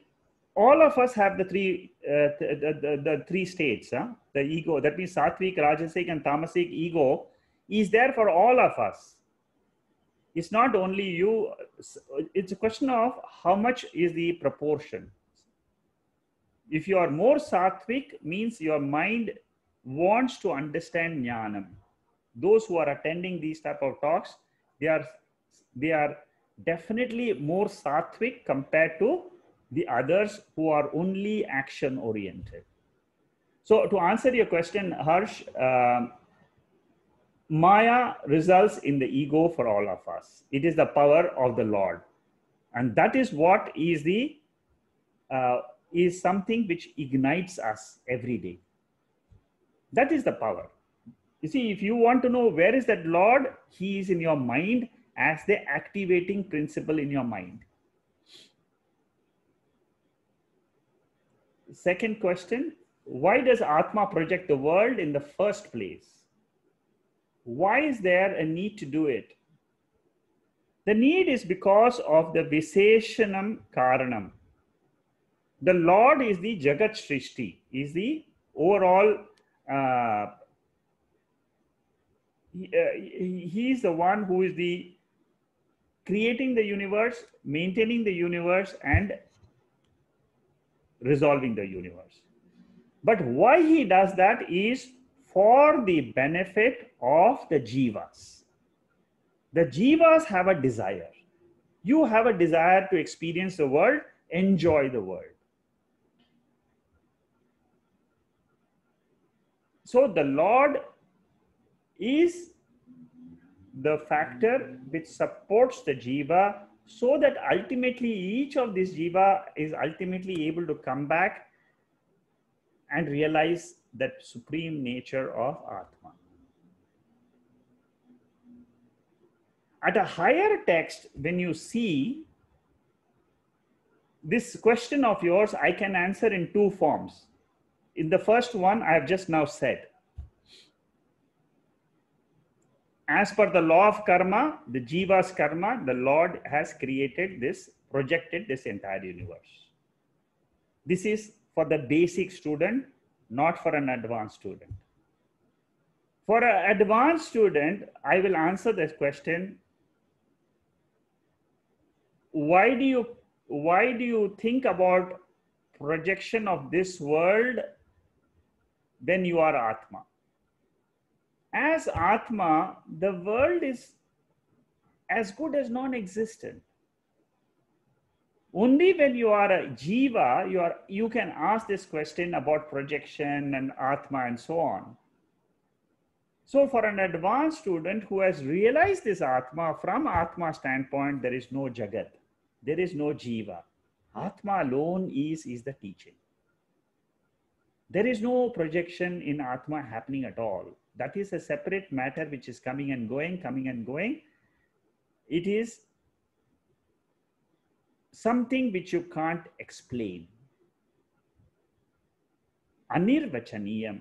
all of us have the three states. The ego, that means sattvic, rajasic, and tamasic ego is there for all of us. It's not only you. It's a question of how much is the proportion. If you are more sattvic, means your mind wants to understand jnanam. Those who are attending these type of talks, they are definitely more sattvic compared to the others who are only action oriented. So to answer your question, Harsh, Maya results in the ego for all of us. It is the power of the Lord, and that is what is the is something which ignites us every day. That is the power. You see, if you want to know where is that Lord, He is in your mind as the activating principle in your mind. Second question, why does Atma project the world in the first place? Why is there a need to do it? The need is because of the Viseshanam Karanam. The Lord is the Jagat Srishti, is the overall, he is the one who is the creating the universe, maintaining the universe, and resolving the universe. But why he does that is for the benefit of the jivas. The jivas have a desire. You have a desire to experience the world, enjoy the world. So the Lord is the factor which supports the jiva, so that ultimately each of these jiva is ultimately able to come back and realize that supreme nature of Atma. At a higher text, when you see this question of yours, I can answer in two forms. In the first one, I have just now said, as per the law of karma, the jiva's karma, the Lord has created this, projected this entire universe. This is for the basic student, not for an advanced student. For an advanced student, I will answer this question. Why do you think about projection of this world when you are Atma? As Atma, the world is as good as non-existent. Only when you are a jiva, you can ask this question about projection and Atma and so on. So for an advanced student who has realized this Atma, from Atma standpoint, there is no Jagat. There is no jiva. Atma alone is the teaching. There is no projection in Atma happening at all. That is a separate matter which is coming and going, coming and going. It is something which you can't explain. Anirvachaniyam.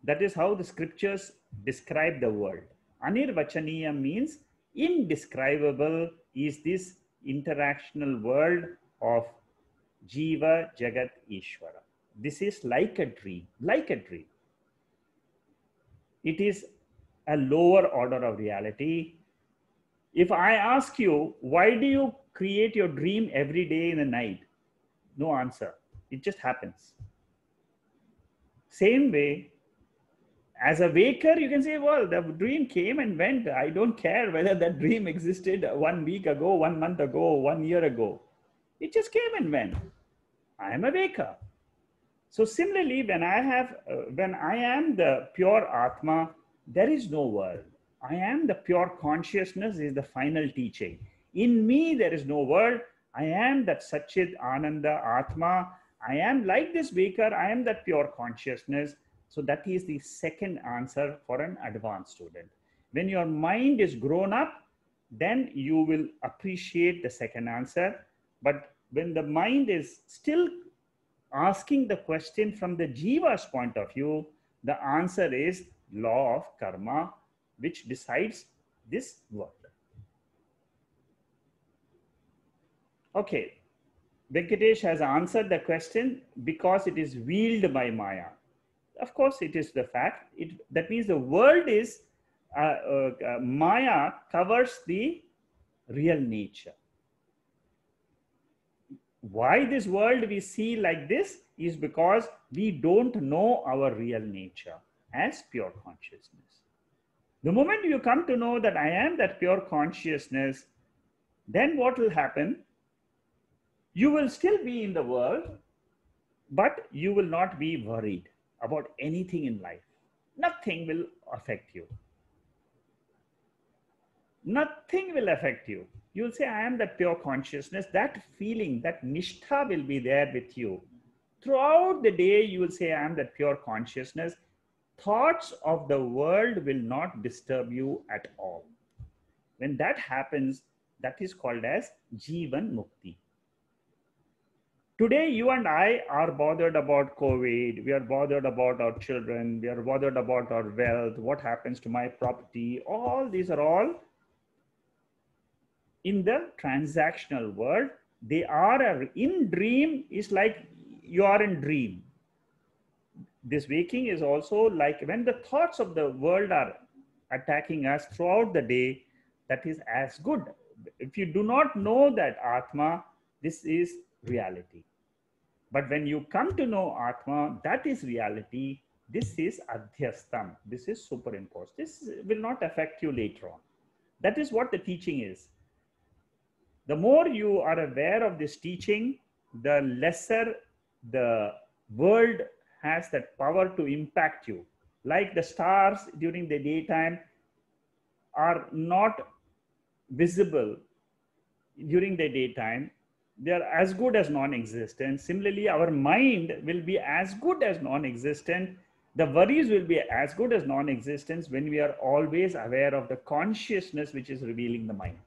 That is how the scriptures describe the world. Anirvachaniyam means indescribable is this interactional world of Jiva, Jagat, Ishvara. This is like a dream, like a dream. It is a lower order of reality. If I ask you, why do you create your dream every day in the night? No answer. It just happens. Same way, as a waker, you can say, well, the dream came and went. I don't care whether that dream existed 1 week ago, 1 month ago, 1 year ago. It just came and went. I am a waker. So similarly, when I am the pure Atma, there is no world. I am the pure consciousness is the final teaching. In me, there is no world. I am that Satchit Ananda Atma. I am like this waker. I am that pure consciousness. So that is the second answer for an advanced student. When your mind is grown up, then you will appreciate the second answer. But when the mind is still asking the question from the jiva's point of view, the answer is law of karma, which decides this world. Okay, Venkatesh has answered the question because it is wheeled by Maya. Of course, it is the fact. That means the world is, Maya covers the real nature. Why this world we see like this is because we don't know our real nature as pure consciousness. The moment you come to know that I am that pure consciousness, then what will happen? You will still be in the world, but you will not be worried about anything in life. Nothing will affect you. Nothing will affect you. You'll say, I am that pure consciousness. That feeling, that nishtha will be there with you. Throughout the day, you will say, I am that pure consciousness. Thoughts of the world will not disturb you at all. When that happens, that is called as Jivan Mukti. Today, you and I are bothered about COVID. We are bothered about our children. We are bothered about our wealth. What happens to my property? All these are all in the transactional world. They are in dream is like you are in dream. This waking is also like when the thoughts of the world are attacking us throughout the day, that is as good. If you do not know that Atma, this is reality. But when you come to know Atma, that is reality. This is adhyastam. This is superimposed. This will not affect you later on. That is what the teaching is. The more you are aware of this teaching, the lesser the world has that power to impact you. Like the stars during the daytime are not visible during the daytime, they are as good as non-existent. Similarly, our mind will be as good as non-existent. The worries will be as good as non-existence when we are always aware of the consciousness which is revealing the mind.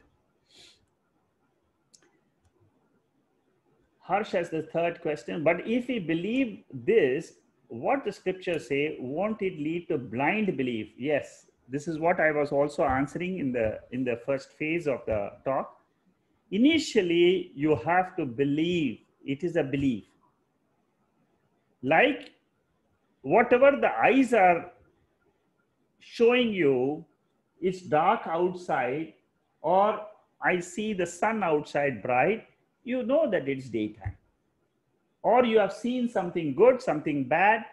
Harsh has the third question, but if we believe this, what the scriptures say, won't it lead to blind belief? Yes, this is what I was also answering in the first phase of the talk. Initially, you have to believe. It is a belief. Like whatever the eyes are showing you, it's dark outside, or I see the sun outside bright, you know that it's daytime. Or you have seen something good, something bad.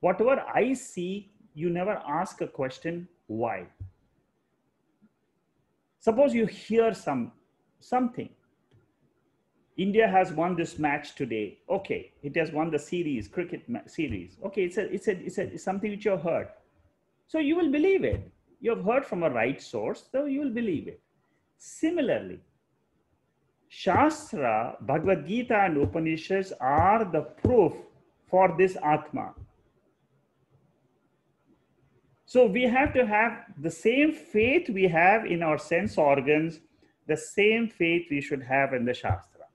Whatever I see, you never ask a question, why? Suppose you hear something. India has won this match today. Okay, it has won the series, cricket series. Okay, it's something which you have heard. So you will believe it. You have heard from a right source, so you will believe it. Similarly, Shastra, Bhagavad Gita and Upanishads are the proof for this Atma. So we have to have the same faith we have in our sense organs, the same faith we should have in the Shastra.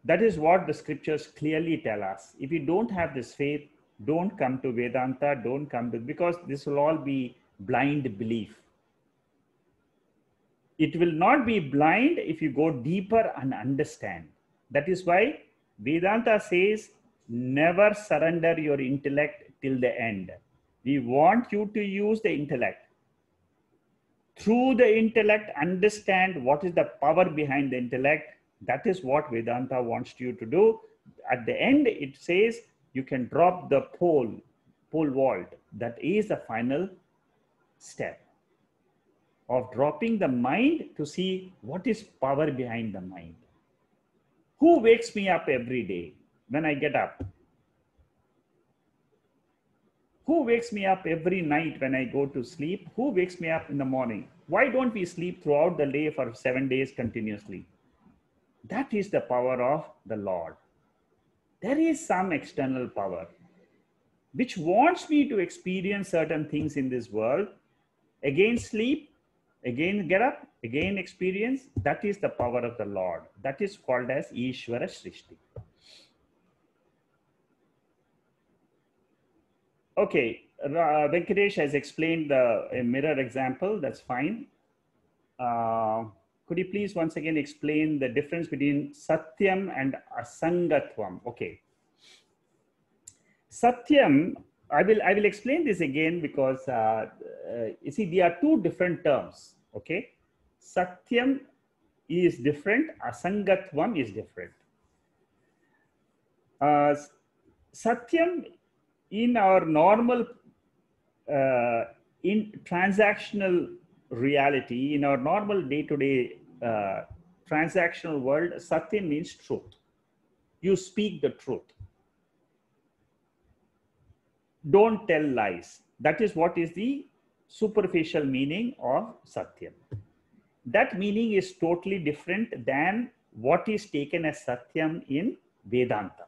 That is what the scriptures clearly tell us. If you don't have this faith, don't come to Vedanta, don't come to, because this will all be blind belief. It will not be blind if you go deeper and understand. That is why Vedanta says, never surrender your intellect till the end. We want you to use the intellect. Through the intellect, understand what is the power behind the intellect. That is what Vedanta wants you to do. At the end, it says you can drop the pole vault. That is the final step of dropping the mind to see what is power behind the mind. Who wakes me up every day when I get up? Who wakes me up every night when I go to sleep? Who wakes me up in the morning? Why don't we sleep throughout the day for 7 days continuously? That is the power of the Lord. There is some external power which wants me to experience certain things in this world. Again sleep, again get up, again experience. That is the power of the Lord. That is called as Ishvara Srishti. Okay, Venkatesh has explained a mirror example. That's fine. Could you please once again explain the difference between Satyam and Asangatvam? Okay. Satyam, I will explain this again because you see, there are two different terms. Okay. Satyam is different, asangatvam is different. Uh, Satyam in our normal, in transactional reality, in our normal day-to-day transactional world, Satyam means truth. You speak the truth. Don't tell lies. That is what is the superficial meaning of Satyam. That meaning is totally different than what is taken as Satyam in Vedanta.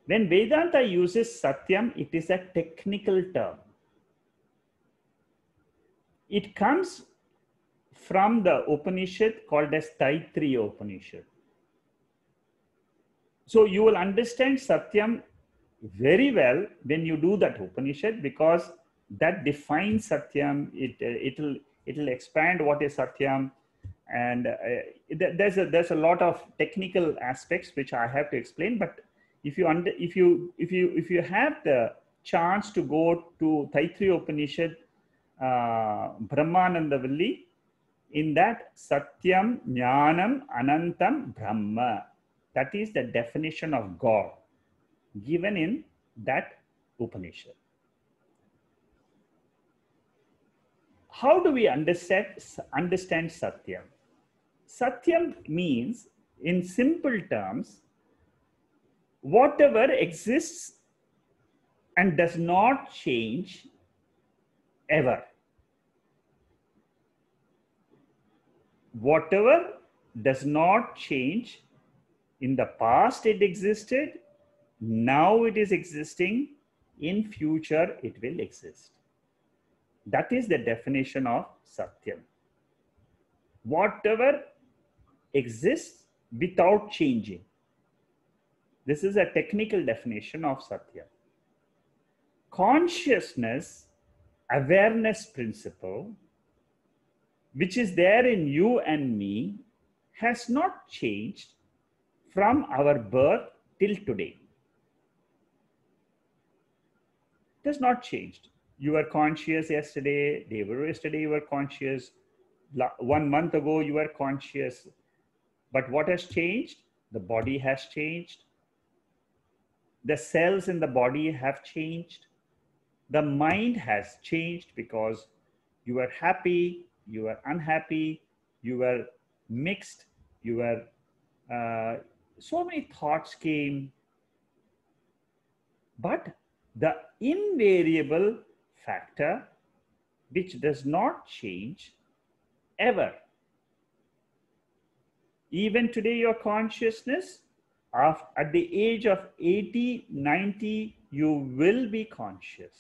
When Vedanta uses Satyam, it is a technical term. It comes from the Upanishad called as Taittiriya Upanishad. So you will understand Satyam very well when you do that Upanishad, because that defines Satyam. It'll expand what is Satyam, and there's a lot of technical aspects which I have to explain. But if you have the chance to go to Taittiriya Upanishad, Brahmananda Valli, in that Satyam Jnanam Anantam Brahma, that is the definition of God given in that Upanishad. How do we understand Satyam? Satyam means, in simple terms, whatever exists and does not change ever. Whatever does not change. In the past it existed, now it is existing, in future it will exist. That is the definition of Satyam. Whatever exists without changing. This is a technical definition of Satyam. Consciousness, awareness principle, which is there in you and me, has not changed from our birth till today. It has not changed. You were conscious yesterday, day before yesterday you were conscious, 1 month ago you were conscious. But what has changed? The body has changed. The cells in the body have changed. The mind has changed because you were happy, you were unhappy, you were mixed, you were, so many thoughts came. But the invariable factor which does not change ever. Even today, your consciousness, at the age of 80, 90, you will be conscious.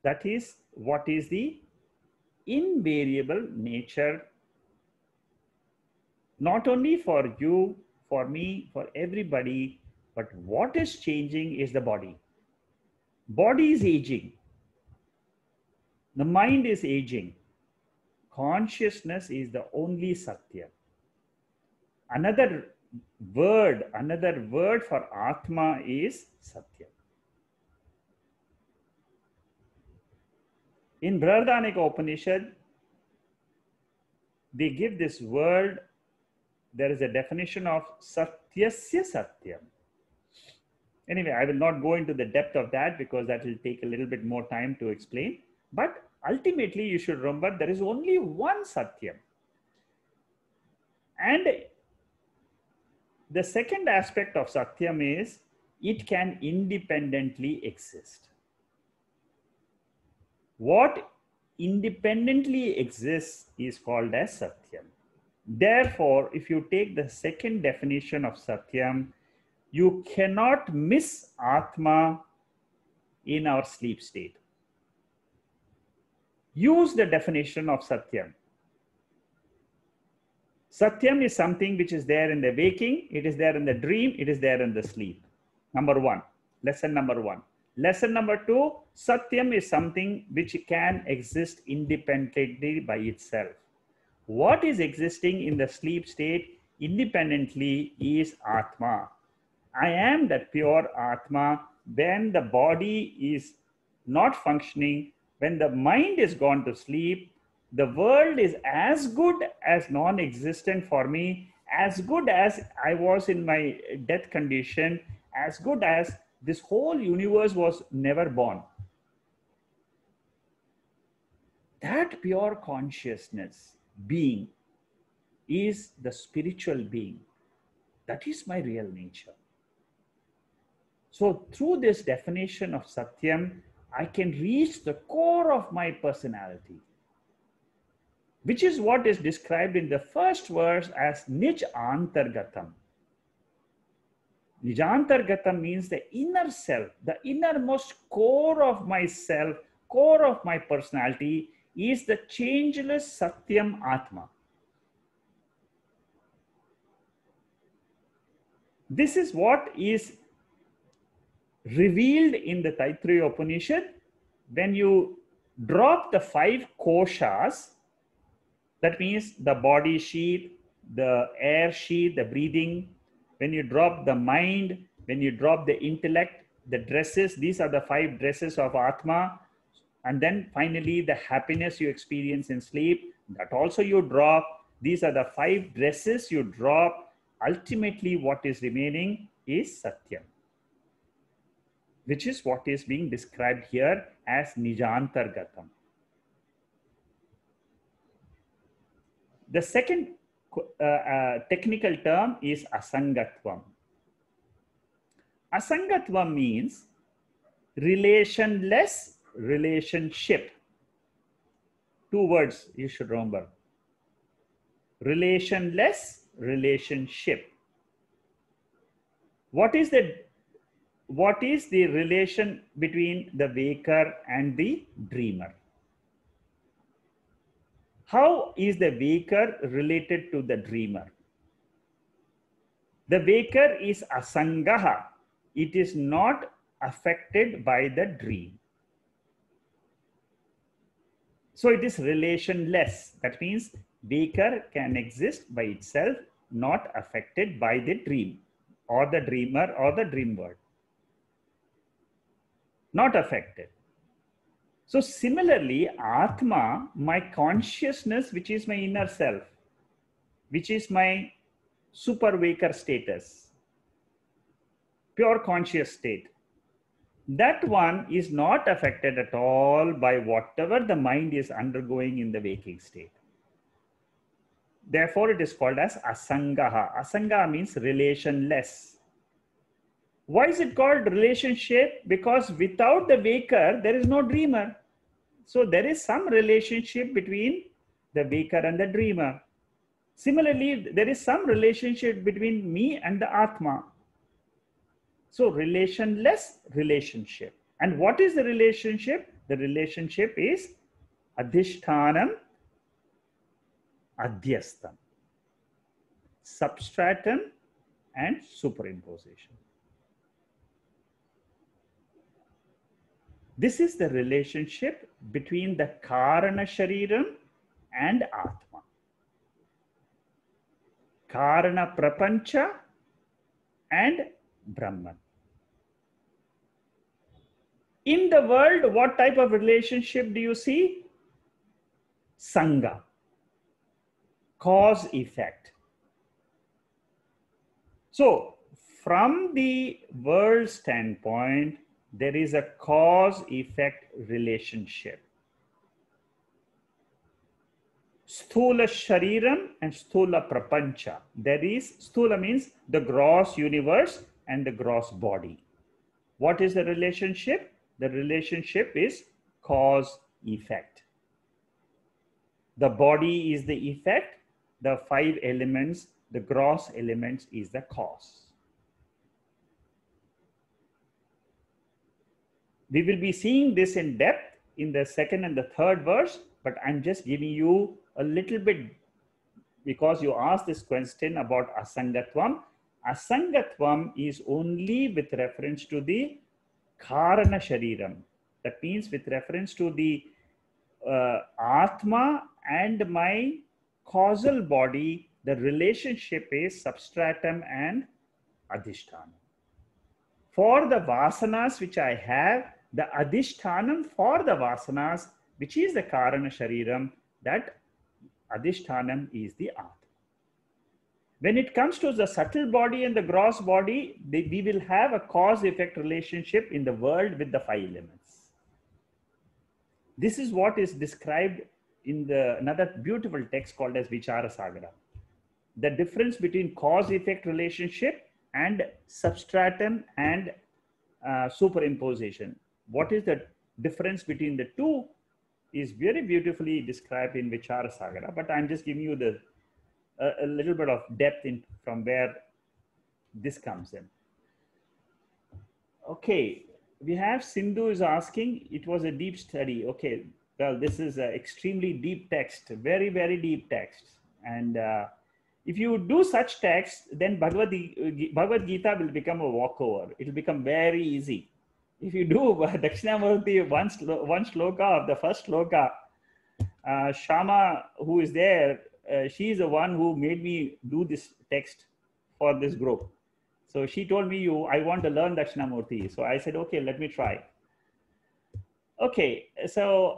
That is what is the invariable nature, not only for you, for me, for everybody, but what is changing is the body. Body is aging. The mind is aging. Consciousness is the only Satya. Another word for Atma is Satya. In Brihadaranyaka Upanishad, they give this word, there is a definition of Satyasya Satyam. Anyway, I will not go into the depth of that because that will take a little bit more time to explain. But ultimately, you should remember there is only one Satyam. And the second aspect of Satyam is it can independently exist. What independently exists is called as Satyam. Therefore, if you take the second definition of Satyam, you cannot miss Atma in our sleep state. Use the definition of Satyam. Satyam is something which is there in the waking, it is there in the dream, it is there in the sleep. Number one, lesson number one. Lesson number two, Satyam is something which can exist independently by itself. What is existing in the sleep state independently is Atma. I am that pure Atma. When the body is not functioning, when the mind is gone to sleep, The world is as good as non-existent for me, as good as I was in my death condition, as good as this whole universe was never born. That pure consciousness being is the spiritual being. That is my real nature. So through this definition of Satyam, I can reach the core of my personality, which is what is described in the first verse as Nij Antargatam. Nijantargatam means the inner self, the innermost core of myself, core of my personality is the changeless Satyam Atma. This is what is revealed in the Taittiriya Upanishad. When you drop the 5 koshas, that means the body sheath, the air sheath, the breathing, when you drop the mind, when you drop the intellect, the dresses, these are the 5 dresses of Atma. And then finally, the happiness you experience in sleep, that also you drop. These are the 5 dresses you drop. Ultimately, what is remaining is Satyam, which is what is being described here as Nijantargatam. The second technical term is Asangatvam. Asangatvam means relationless relationship. 2 words you should remember. Relationless relationship. What is the relation between the waker and the dreamer? How is the waker related to the dreamer? The waker is asangaha. It is not affected by the dream. So it is relationless. That means waker can exist by itself, not affected by the dream or the dreamer or the dream world. Not affected. So similarly, Atma, my consciousness, which is my inner self, which is my super waker status, pure conscious state, that one is not affected at all by whatever the mind is undergoing in the waking state. Therefore, it is called as Asangaha. Asangaha means relationless. Why is it called relationship? Because without the waker, there is no dreamer. So there is some relationship between the waker and the dreamer. Similarly, there is some relationship between me and the Atma. So relationless relationship. And what is the relationship? The relationship is Adhishtanam, Adhyastam, substratum and superimposition. This is the relationship between the Karana Shariram and Atma. Karana Prapancha and Brahman. In the world, what type of relationship do you see? Sangha. Cause effect. So, from the world standpoint, there is a cause-effect relationship. Sthula Shariram and Sthula Prapancha. There is, Sthula means the gross universe and the gross body. What is the relationship? The relationship is cause-effect. The body is the effect, the 5 elements, the gross elements is the cause. We will be seeing this in depth in the 2nd and the 3rd verse, but I'm just giving you a little bit because you asked this question about Asangatvam. Asangatvam is only with reference to the Karana Shariram. That means with reference to the Atma and my causal body, the relationship is substratum and Adhishtanam. For the vasanas which I have, the Adhishtanam for the vasanas, which is the Karana Shariram, that Adhishtanam is the Atma. When it comes to the subtle body and the gross body, we will have a cause-effect relationship in the world with the five elements. This is what is described in another beautiful text called as Vichara Sagara. The difference between cause-effect relationship and substratum and superimposition. What is the difference between the two is very beautifully described in Vichara Sagara, but I'm just giving you a little bit of depth from where this comes in. Okay, we have Sindhu is asking, it was a deep study. Okay, well, this is an extremely deep text, very, very deep text. And if you do such text, then Bhagavad Gita will become a walkover. It will become very easy. If you do Dakshinamurthy one shloka of the first shloka, Shama, who is there, she is the one who made me do this text for this group. So she told me, I want to learn Dakshinamurthy. So I said, okay, let me try. Okay, so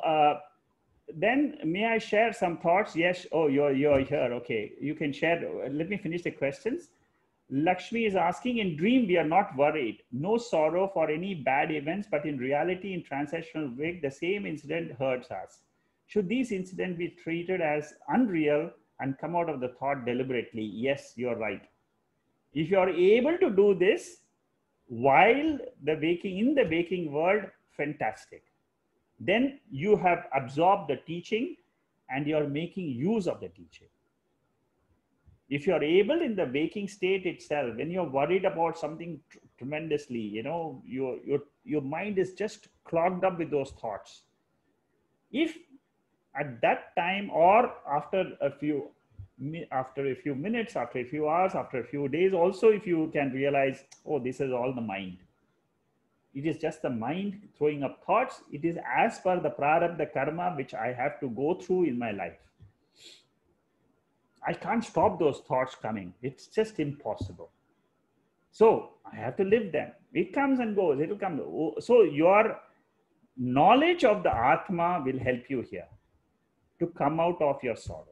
then may I share some thoughts? Yes. Oh, you're here. Okay, you can share. Let me finish the questions. Lakshmi is asking, in dream, we are not worried. No sorrow for any bad events, but in reality, in transactional wake, the same incident hurts us. Should these incidents be treated as unreal and come out of the thought deliberately? Yes, you're right. If you are able to do this while in the waking world, fantastic. Then you have absorbed the teaching and you're making use of the teaching. If you're able in the waking state itself, when you're worried about something tremendously, your mind is just clogged up with those thoughts. If at that time or after a few minutes, after a few hours, after a few days, also if you can realize, oh, this is all the mind. It is just the mind throwing up thoughts. It is as per the prarabdha karma which I have to go through in my life. I can't stop those thoughts coming. It's just impossible. So I have to live them. It comes and goes. It will come. So your knowledge of the Atma will help you here to come out of your sorrow.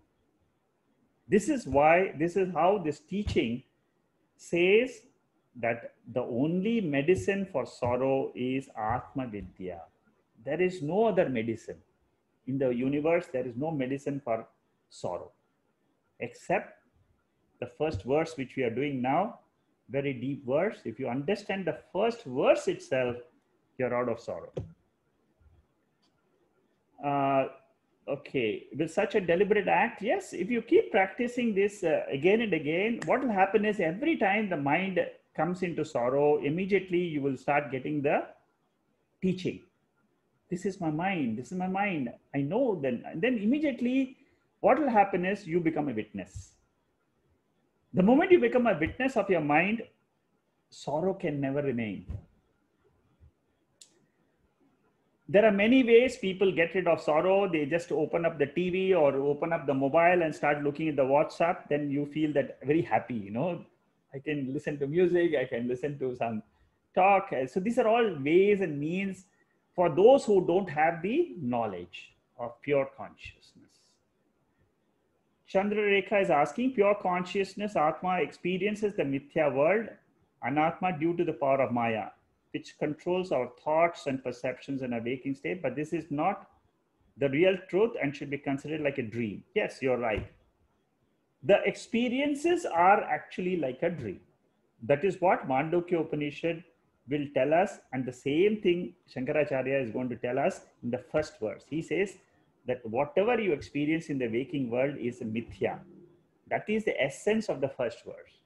This is how this teaching says that the only medicine for sorrow is Atma Vidya. There is no other medicine. In the universe, there is no medicine for sorrow, except the first verse which we are doing now, very deep verse. If you understand the first verse itself, you're out of sorrow. Okay, with such a deliberate act, yes, if you keep practicing this again and again, what will happen is every time the mind comes into sorrow, immediately you will start getting the teaching. This is my mind. This is my mind. I know then. And then immediately what will happen is you become a witness. The moment you become a witness of your mind, sorrow can never remain. There are many ways people get rid of sorrow. They just open up the TV or open up the mobile and start looking at the WhatsApp. Then you feel that very happy, I can listen to music. I can listen to some talk. So these are all ways and means for those who don't have the knowledge of pure consciousness. Chandrarekha is asking, pure consciousness, Atma, experiences the Mithya world, Anatma, due to the power of Maya, which controls our thoughts and perceptions in a waking state. But this is not the real truth and should be considered like a dream. Yes, you're right. The experiences are actually like a dream. That is what Mandukya Upanishad will tell us. And the same thing Shankaracharya is going to tell us in the first verse. He says that whatever you experience in the waking world is mithya. That is the essence of the first verse.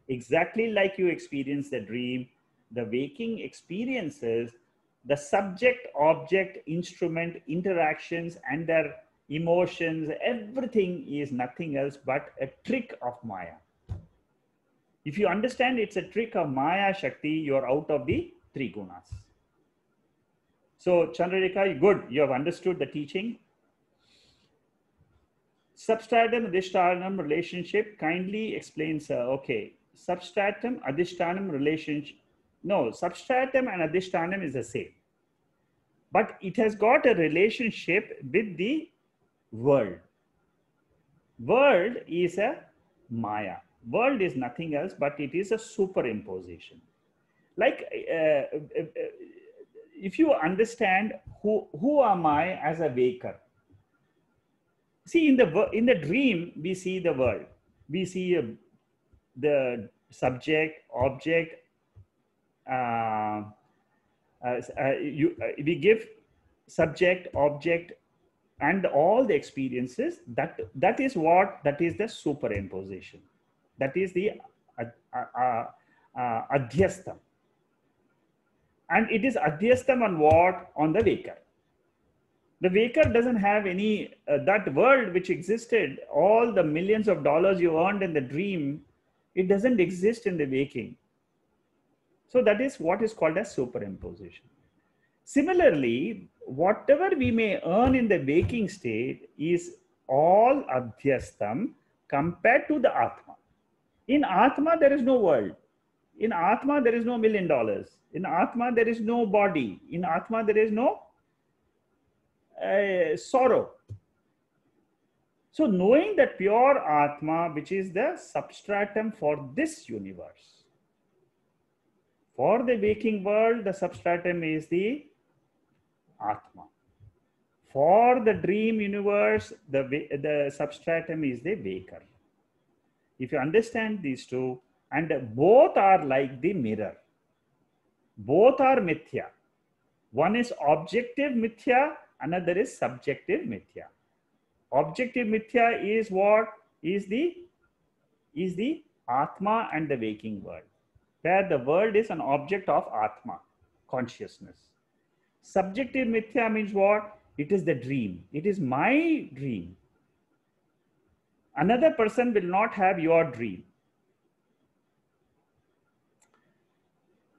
Exactly like you experience the dream, the waking experiences, the subject, object, instrument, interactions, and their emotions, everything is nothing else but a trick of Maya. If you understand it's a trick of Maya Shakti, you're out of the three gunas. So Chandrarekha, good, you have understood the teaching. Substratum Adhishtanam relationship kindly explains, okay, substratum Adhishtanam relationship. No, substratum and Adhishtanam is the same. But it has got a relationship with the world. World is a Maya. World is nothing else, but it is a superimposition. Like, if you understand who am I as a waker? See, in the dream, we see the world. We see the subject, object. Uh, we give subject, object, and all the experiences. That is the superimposition. That is the adhyastam. And it is adhyastam on what? On the waker. The waker doesn't have any, that world which existed, all the millions of dollars you earned in the dream, it doesn't exist in the waking. So that is what is called as superimposition. Similarly, whatever we may earn in the waking state is all adhyastam compared to the Atma. In Atma, there is no world. In Atma, there is no $1 million. In Atma, there is no body. In Atma, there is no sorrow. So knowing that pure Atma, which is the substratum for this universe. For the waking world, the substratum is the Atma. For the dream universe, the substratum is the waker. If you understand these two, and both are like the mirror. Both are mithya. One is objective mithya, another is subjective mithya. Objective mithya is what? Is the Atma and the waking world, where the world is an object of Atma, consciousness. Subjective mithya means what? It is the dream. It is my dream. Another person will not have your dream.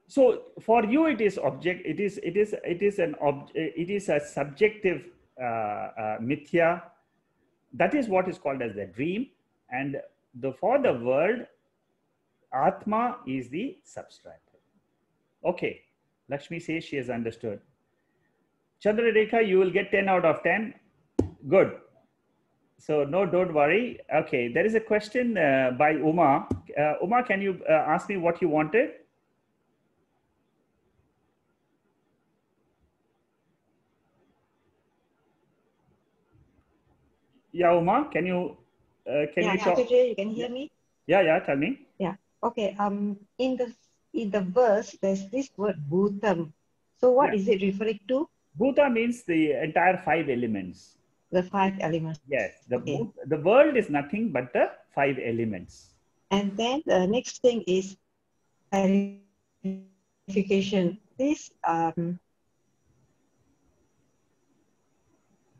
So for you, it is object. It is a subjective mithya. That is what is called as the dream. And for the world, Atma is the substratum. Okay, Lakshmi says she has understood. Chandrarekha, you will get 10 out of 10. Good. So no, don't worry. Okay, there is a question by Uma. Uma, can you ask me what you wanted? Yeah, Uma, can you talk? Jay, you can hear me? Yeah, tell me. Yeah. Okay. In the verse, there's this word bhutam. So what is it referring to? Bhuta means the entire 5 elements. The 5 elements. Yes. The world is nothing but the 5 elements. And then the next thing is clarification. This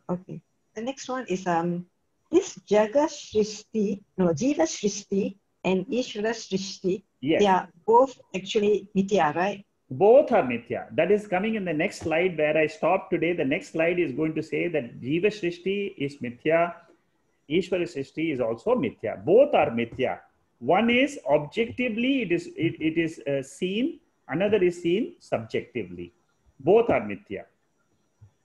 okay. The next one is this Jaga Srishti, no, Jiva Srishti and Ishvara Srishti, yes, they are both actually mithya, right? Both are mithya. That is coming in the next slide where I stopped today. The next slide is going to say that Jiva Srishti is mithya, Ishvara Srishti is also mithya. Both are mithya. One is objectively, it is seen. Another is seen subjectively. Both are mithya.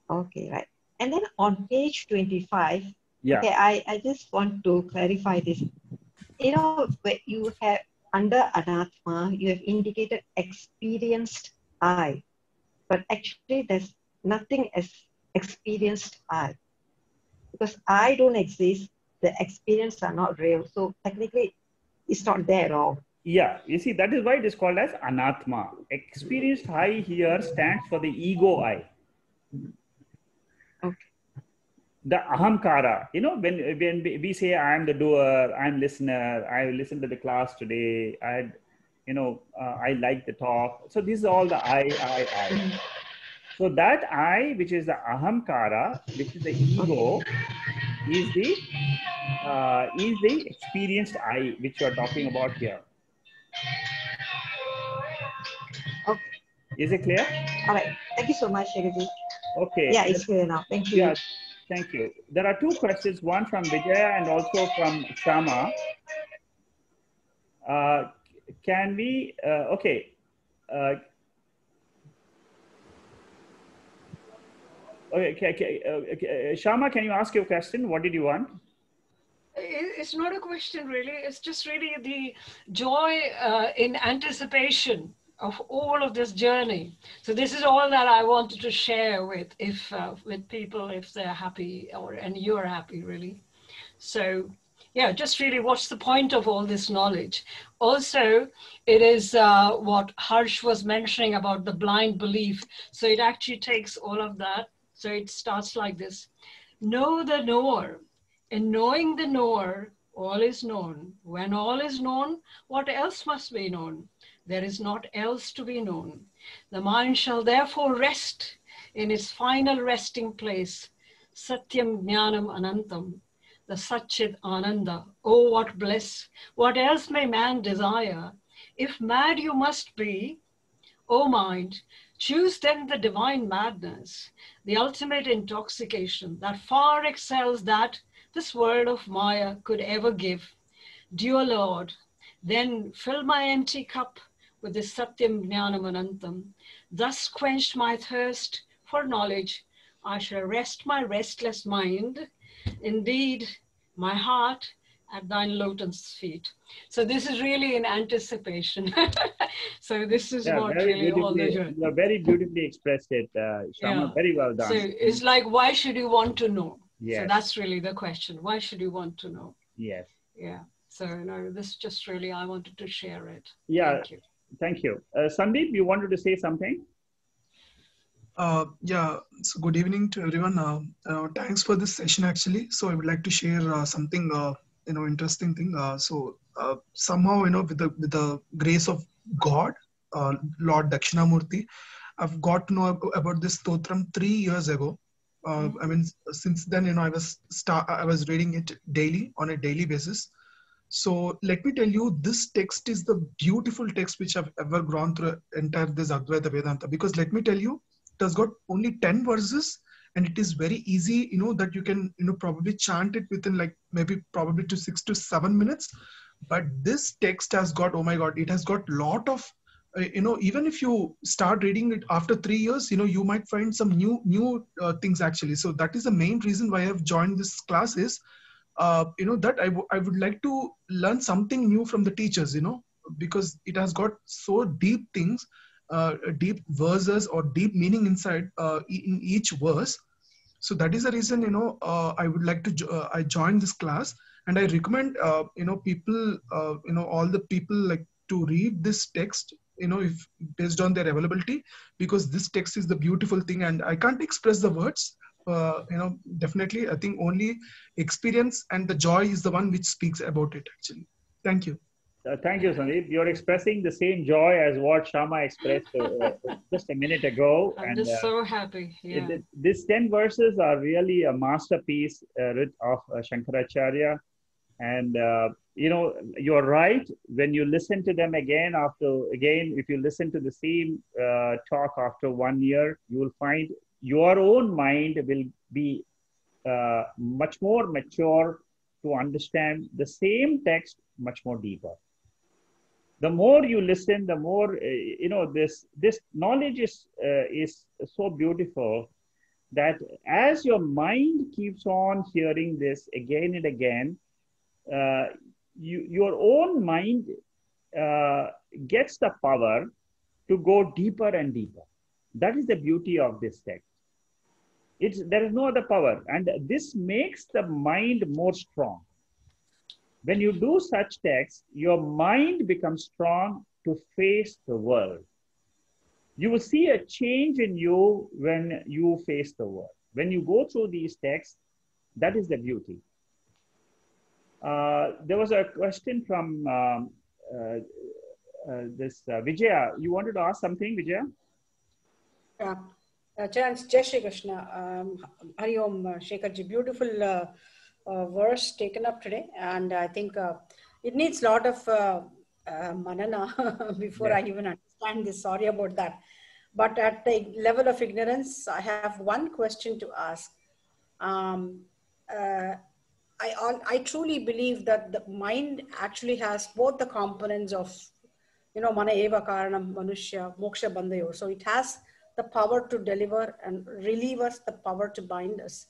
Okay, right. And then on page 25, yeah. Okay, I just want to clarify this. You know, you have under Anatma, you have indicated experienced I, but actually there's nothing as experienced I. Because I don't exist, the experience are not real. So technically, it's not there at all. Yeah, you see, that is why it is called as Anatma. Experienced I here stands for the ego I. Okay. The ahamkara, you know, when we say I am the doer, I am listener, I listened to the class today, I like the talk. So this is all the I. So that I, which is the ahamkara, which is the ego, is the experienced I, which you are talking about here. Okay. Is it clear? All right. Thank you so much, Shagaji. Okay. Yeah, it's clear now. Thank you. Yeah, thank you. There are 2 questions, one from Vijaya and also from Shama. Can we, okay. Okay, Shama, can you ask your question? What did you want? it's not a question really. It's just really the joy in anticipation of all of this journey. So this is all that I wanted to share with people if they're happy and you're happy really. So yeah, just really what's the point of all this knowledge? Also, it is what Harsh was mentioning about the blind belief. So it actually takes all of that. So it starts like this. Know the knower. In knowing the knower, all is known. When all is known, what else must be known? There is not else to be known. The mind shall therefore rest in its final resting place. Satyam Jnanam Anantam, the Satchit Ananda. Oh, what bliss! What else may man desire? If mad you must be, O mind, choose then the divine madness, the ultimate intoxication that far excels that this world of Maya could ever give. Dear Lord, then fill my empty cup with this Satyam Jnanam Anantam. Thus quenched my thirst for knowledge, I shall rest my restless mind. Indeed, my heart at thine lotus feet. So this is really in anticipation. So this is Yeah, what very really all the beautifully. joy. You have very beautifully expressed it, Shama. Yeah. Very well So done. it's like, why should you want to know? So Yes. that's really the question. Why should you want to know? Yes. Yeah. So this just really, I wanted to share it. Yeah. Thank you. Thank you. Sandeep, you wanted to say something? Yeah, so good evening to everyone. Thanks for this session actually. So I would like to share something, interesting thing. Somehow, with the grace of God, Lord Dakshinamurthy, I've got to know about this Stotram 3 years ago. I mean, since then, I was reading it daily on a daily basis. So let me tell you, this text is the beautiful text which I've ever gone through entire this Advaita Vedanta. Because let me tell you, it has got only 10 verses and it is very easy, that you can, probably chant it within like maybe probably to 6 to 7 minutes. But this text has got, oh my God, it has got lot of, even if you start reading it after 3 years, you might find some new things actually. So that is the main reason why I've joined this class is, that I would like to learn something new from the teachers, because it has got so deep things, deep verses or deep meaning inside in each verse. So that is the reason, I would like to, I joined this class and I recommend, people, all the people like to read this text, if based on their availability, because this text is the beautiful thing and I can't express the words. Definitely, I think only experience and the joy is the one which speaks about it actually. Thank you. Thank you, Sandeep. You're expressing the same joy as what Shama expressed just a minute ago. I'm just so happy. Yeah. These 10 verses are really a masterpiece of Shankaracharya. And, you're right. When you listen to them again, if you listen to the same talk after 1 year, you will find your own mind will be much more mature to understand the same text much more deeper. The more you listen, the more this knowledge is so beautiful that as your mind keeps on hearing this again and again, your own mind gets the power to go deeper and deeper. That is the beauty of this text. There is no other power, and this makes the mind more strong. When you do such texts, your mind becomes strong to face the world. You will see a change in you when you face the world. When you go through these texts, that is the beauty. There was a question from Vijaya. You wanted to ask something, Vijaya? Yeah. Jai Shri Krishna. Hari Om, Shekharji. Beautiful verse taken up today. And I think it needs a lot of manana before I even understand this. Sorry about that. But at the level of ignorance, I have one question to ask. I truly believe that the mind actually has both the components of, mana eva karanam manushya moksha bandhayo. So it has the power to deliver and relieve us, the power to bind us.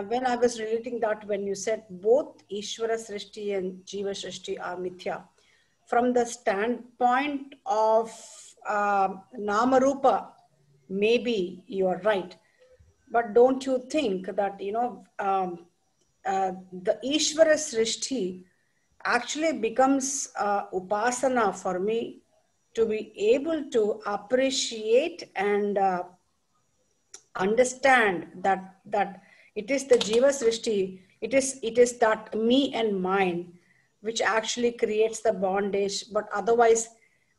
when I was relating that, when you said both Ishvara Srishti and Jiva Srishti are mithya, from the standpoint of Namarupa, maybe you are right. But don't you think that, the Ishvara Srishti actually becomes upasana for me to be able to appreciate and understand that it is the Jiva Srishti, it is that me and mine which actually creates the bondage, but otherwise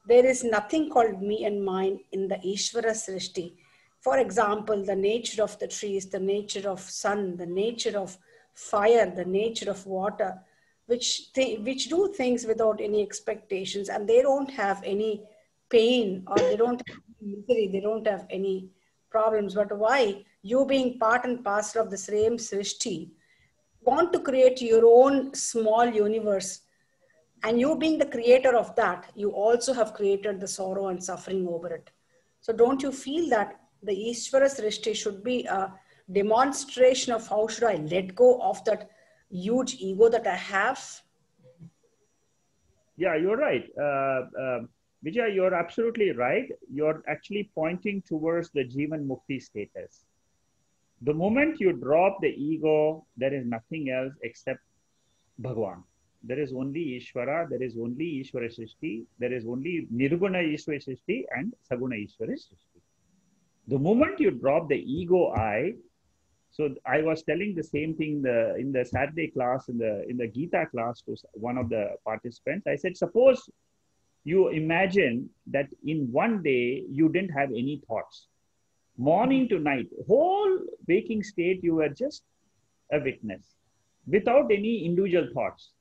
there is nothing called me and mine in the Ishvara Srishti. For example, the nature of the trees, the nature of sun, the nature of fire, the nature of water, which do things without any expectations, and they don't have any pain, or they don't have any misery, they don't have any problems. But why? You being part and parcel of the same Srishti, want to create your own small universe, and you being the creator of that, you also have created the sorrow and suffering over it. So don't you feel that the Ishvara Srishti should be a demonstration of how should I let go of that huge ego that I have? Yeah, you're right. Vijay, you're absolutely right. You're actually pointing towards the Jivan Mukti status. The moment you drop the ego, there is nothing else except Bhagwan. There is only Ishvara, there is only Ishvara Srishti, there is only Nirguna Ishvara Srishti and Saguna Ishvara Srishti. The moment you drop the ego I, so I was telling the same thing in the Saturday class, in the Gita class to one of the participants. I said, suppose you imagine that in one day you didn't have any thoughts. Morning to night, whole waking state, you were just a witness without any individual thoughts.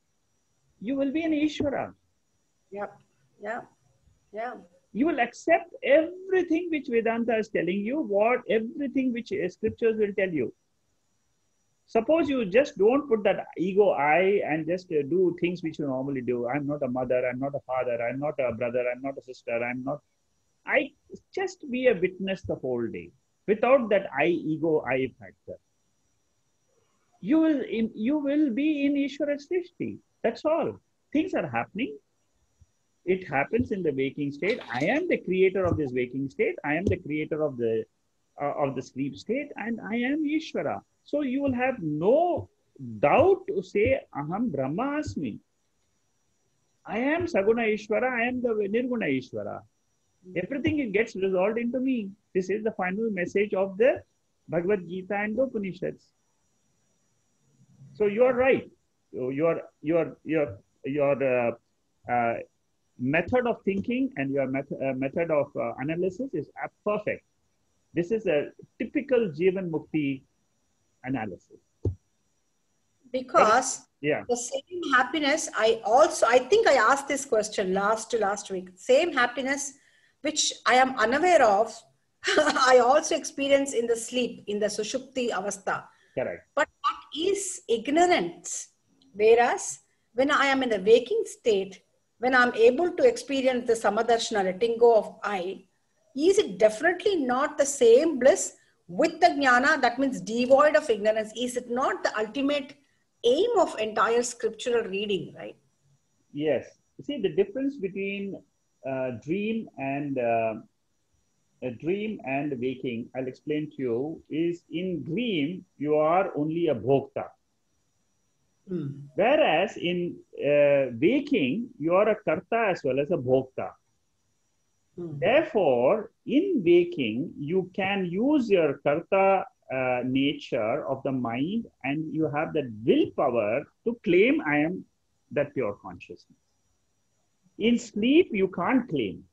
You will be an Ishvara. Yep. Yeah. Yeah. You will accept everything which Vedanta is telling you, everything which scriptures will tell you. Suppose you just don't put that ego I and just do things which you normally do. I'm not a mother, I'm not a father, I'm not a brother, I'm not a sister, I just be a witness the whole day without that ego I factor. You will be in Ishvara Srishti. That's all. Things are happening. It happens in the waking state. I am the creator of this waking state. I am the creator of the sleep state, and I am Ishvara. So you will have no doubt to say, Aham Brahma Asmi. I am Saguna Ishvara. I am the Nirguna Ishvara. Everything gets resolved into me. This is the final message of the Bhagavad Gita and the Upanishads. So you are right. Your method of thinking and your method of analysis is perfect. This is a typical Jivan Mukti analysis. Because the same happiness, I think I asked this question last week. Same happiness which I am unaware of, I also experience in the sleep, in the Sushupti Avastha. Correct. But that is ignorance. Whereas when I am in the waking state, when I'm able to experience the Samadarshana, letting go of I, is it definitely not the same bliss with the jnana? That means devoid of ignorance. Is it not the ultimate aim of entire scriptural reading, right? Yes. See, the difference between dream and waking, I'll explain to you, is in dream, you are only a bhokta. Whereas in waking, you are a karta as well as a bhokta. Therefore, in waking, you can use your karta nature of the mind, and you have that willpower to claim I am that pure consciousness. In sleep, you can't claim.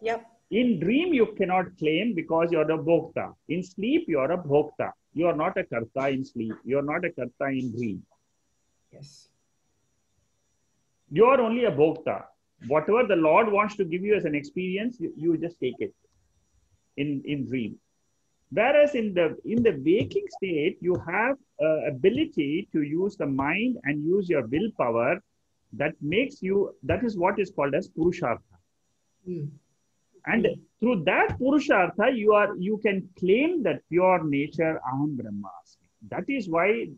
Yep. In dream, you cannot claim because you're a bhokta. In sleep, you're a bhokta. You are not a karta in sleep. You are not a karta in dream. Yes. You are only a bhokta. Whatever the Lord wants to give you as an experience, you just take it in dream. Whereas in the waking state, you have ability to use the mind and use your willpower that makes you, that is what is called as purushartha. And through that Purushartha, you can claim that pure nature, Aham Brahmasmi. That is why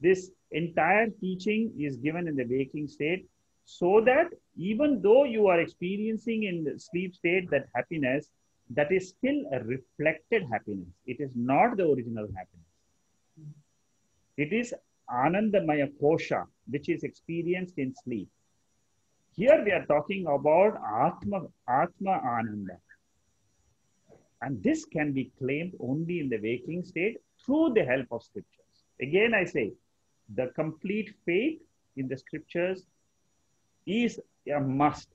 this entire teaching is given in the waking state, so that even though you are experiencing in the sleep state that happiness, that is still a reflected happiness. It is not the original happiness. It is Anandamaya Kosha, which is experienced in sleep. Here we are talking about Atma Ananda. And this can be claimed only in the waking state through the help of scriptures. Again, I say, the complete faith in the scriptures is a must.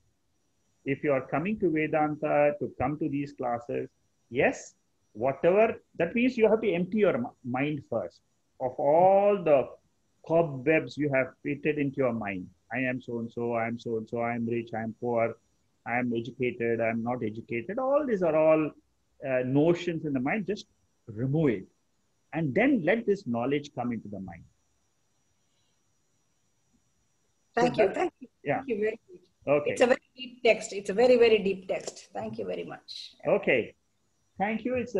If you are coming to Vedanta, to come to these classes, yes, whatever, that means you have to empty your mind first of all the cobwebs you have fitted into your mind. I am so-and-so, I am so-and-so, I am rich, I am poor, I am educated, I am not educated. All these are all notions in the mind. Just remove it. And then let this knowledge come into the mind. Thank you. Thank you. Yeah. Thank you very much. Okay. It's a very deep text. It's a very, very deep text. Thank you very much. Okay. Thank you. It's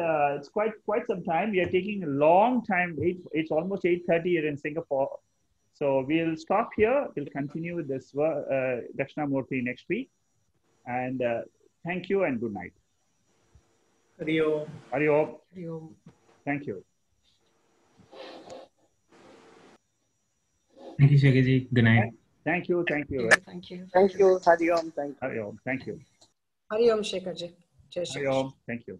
quite some time. We are taking a long time. It's almost 8:30 here in Singapore. So we'll stop here. We'll continue with this Dakshinamurthy next week. And thank you and good night. Hari Om. Hari Om. Hari Om. Thank you. Thank you, Shekharji. Good night. Thank you. Thank you. Thank you. Thank you. Hari Om. Thank you. Hari Om. Thank you. Hari Om, Shekharji. Jai Shri Hari Om. Thank you.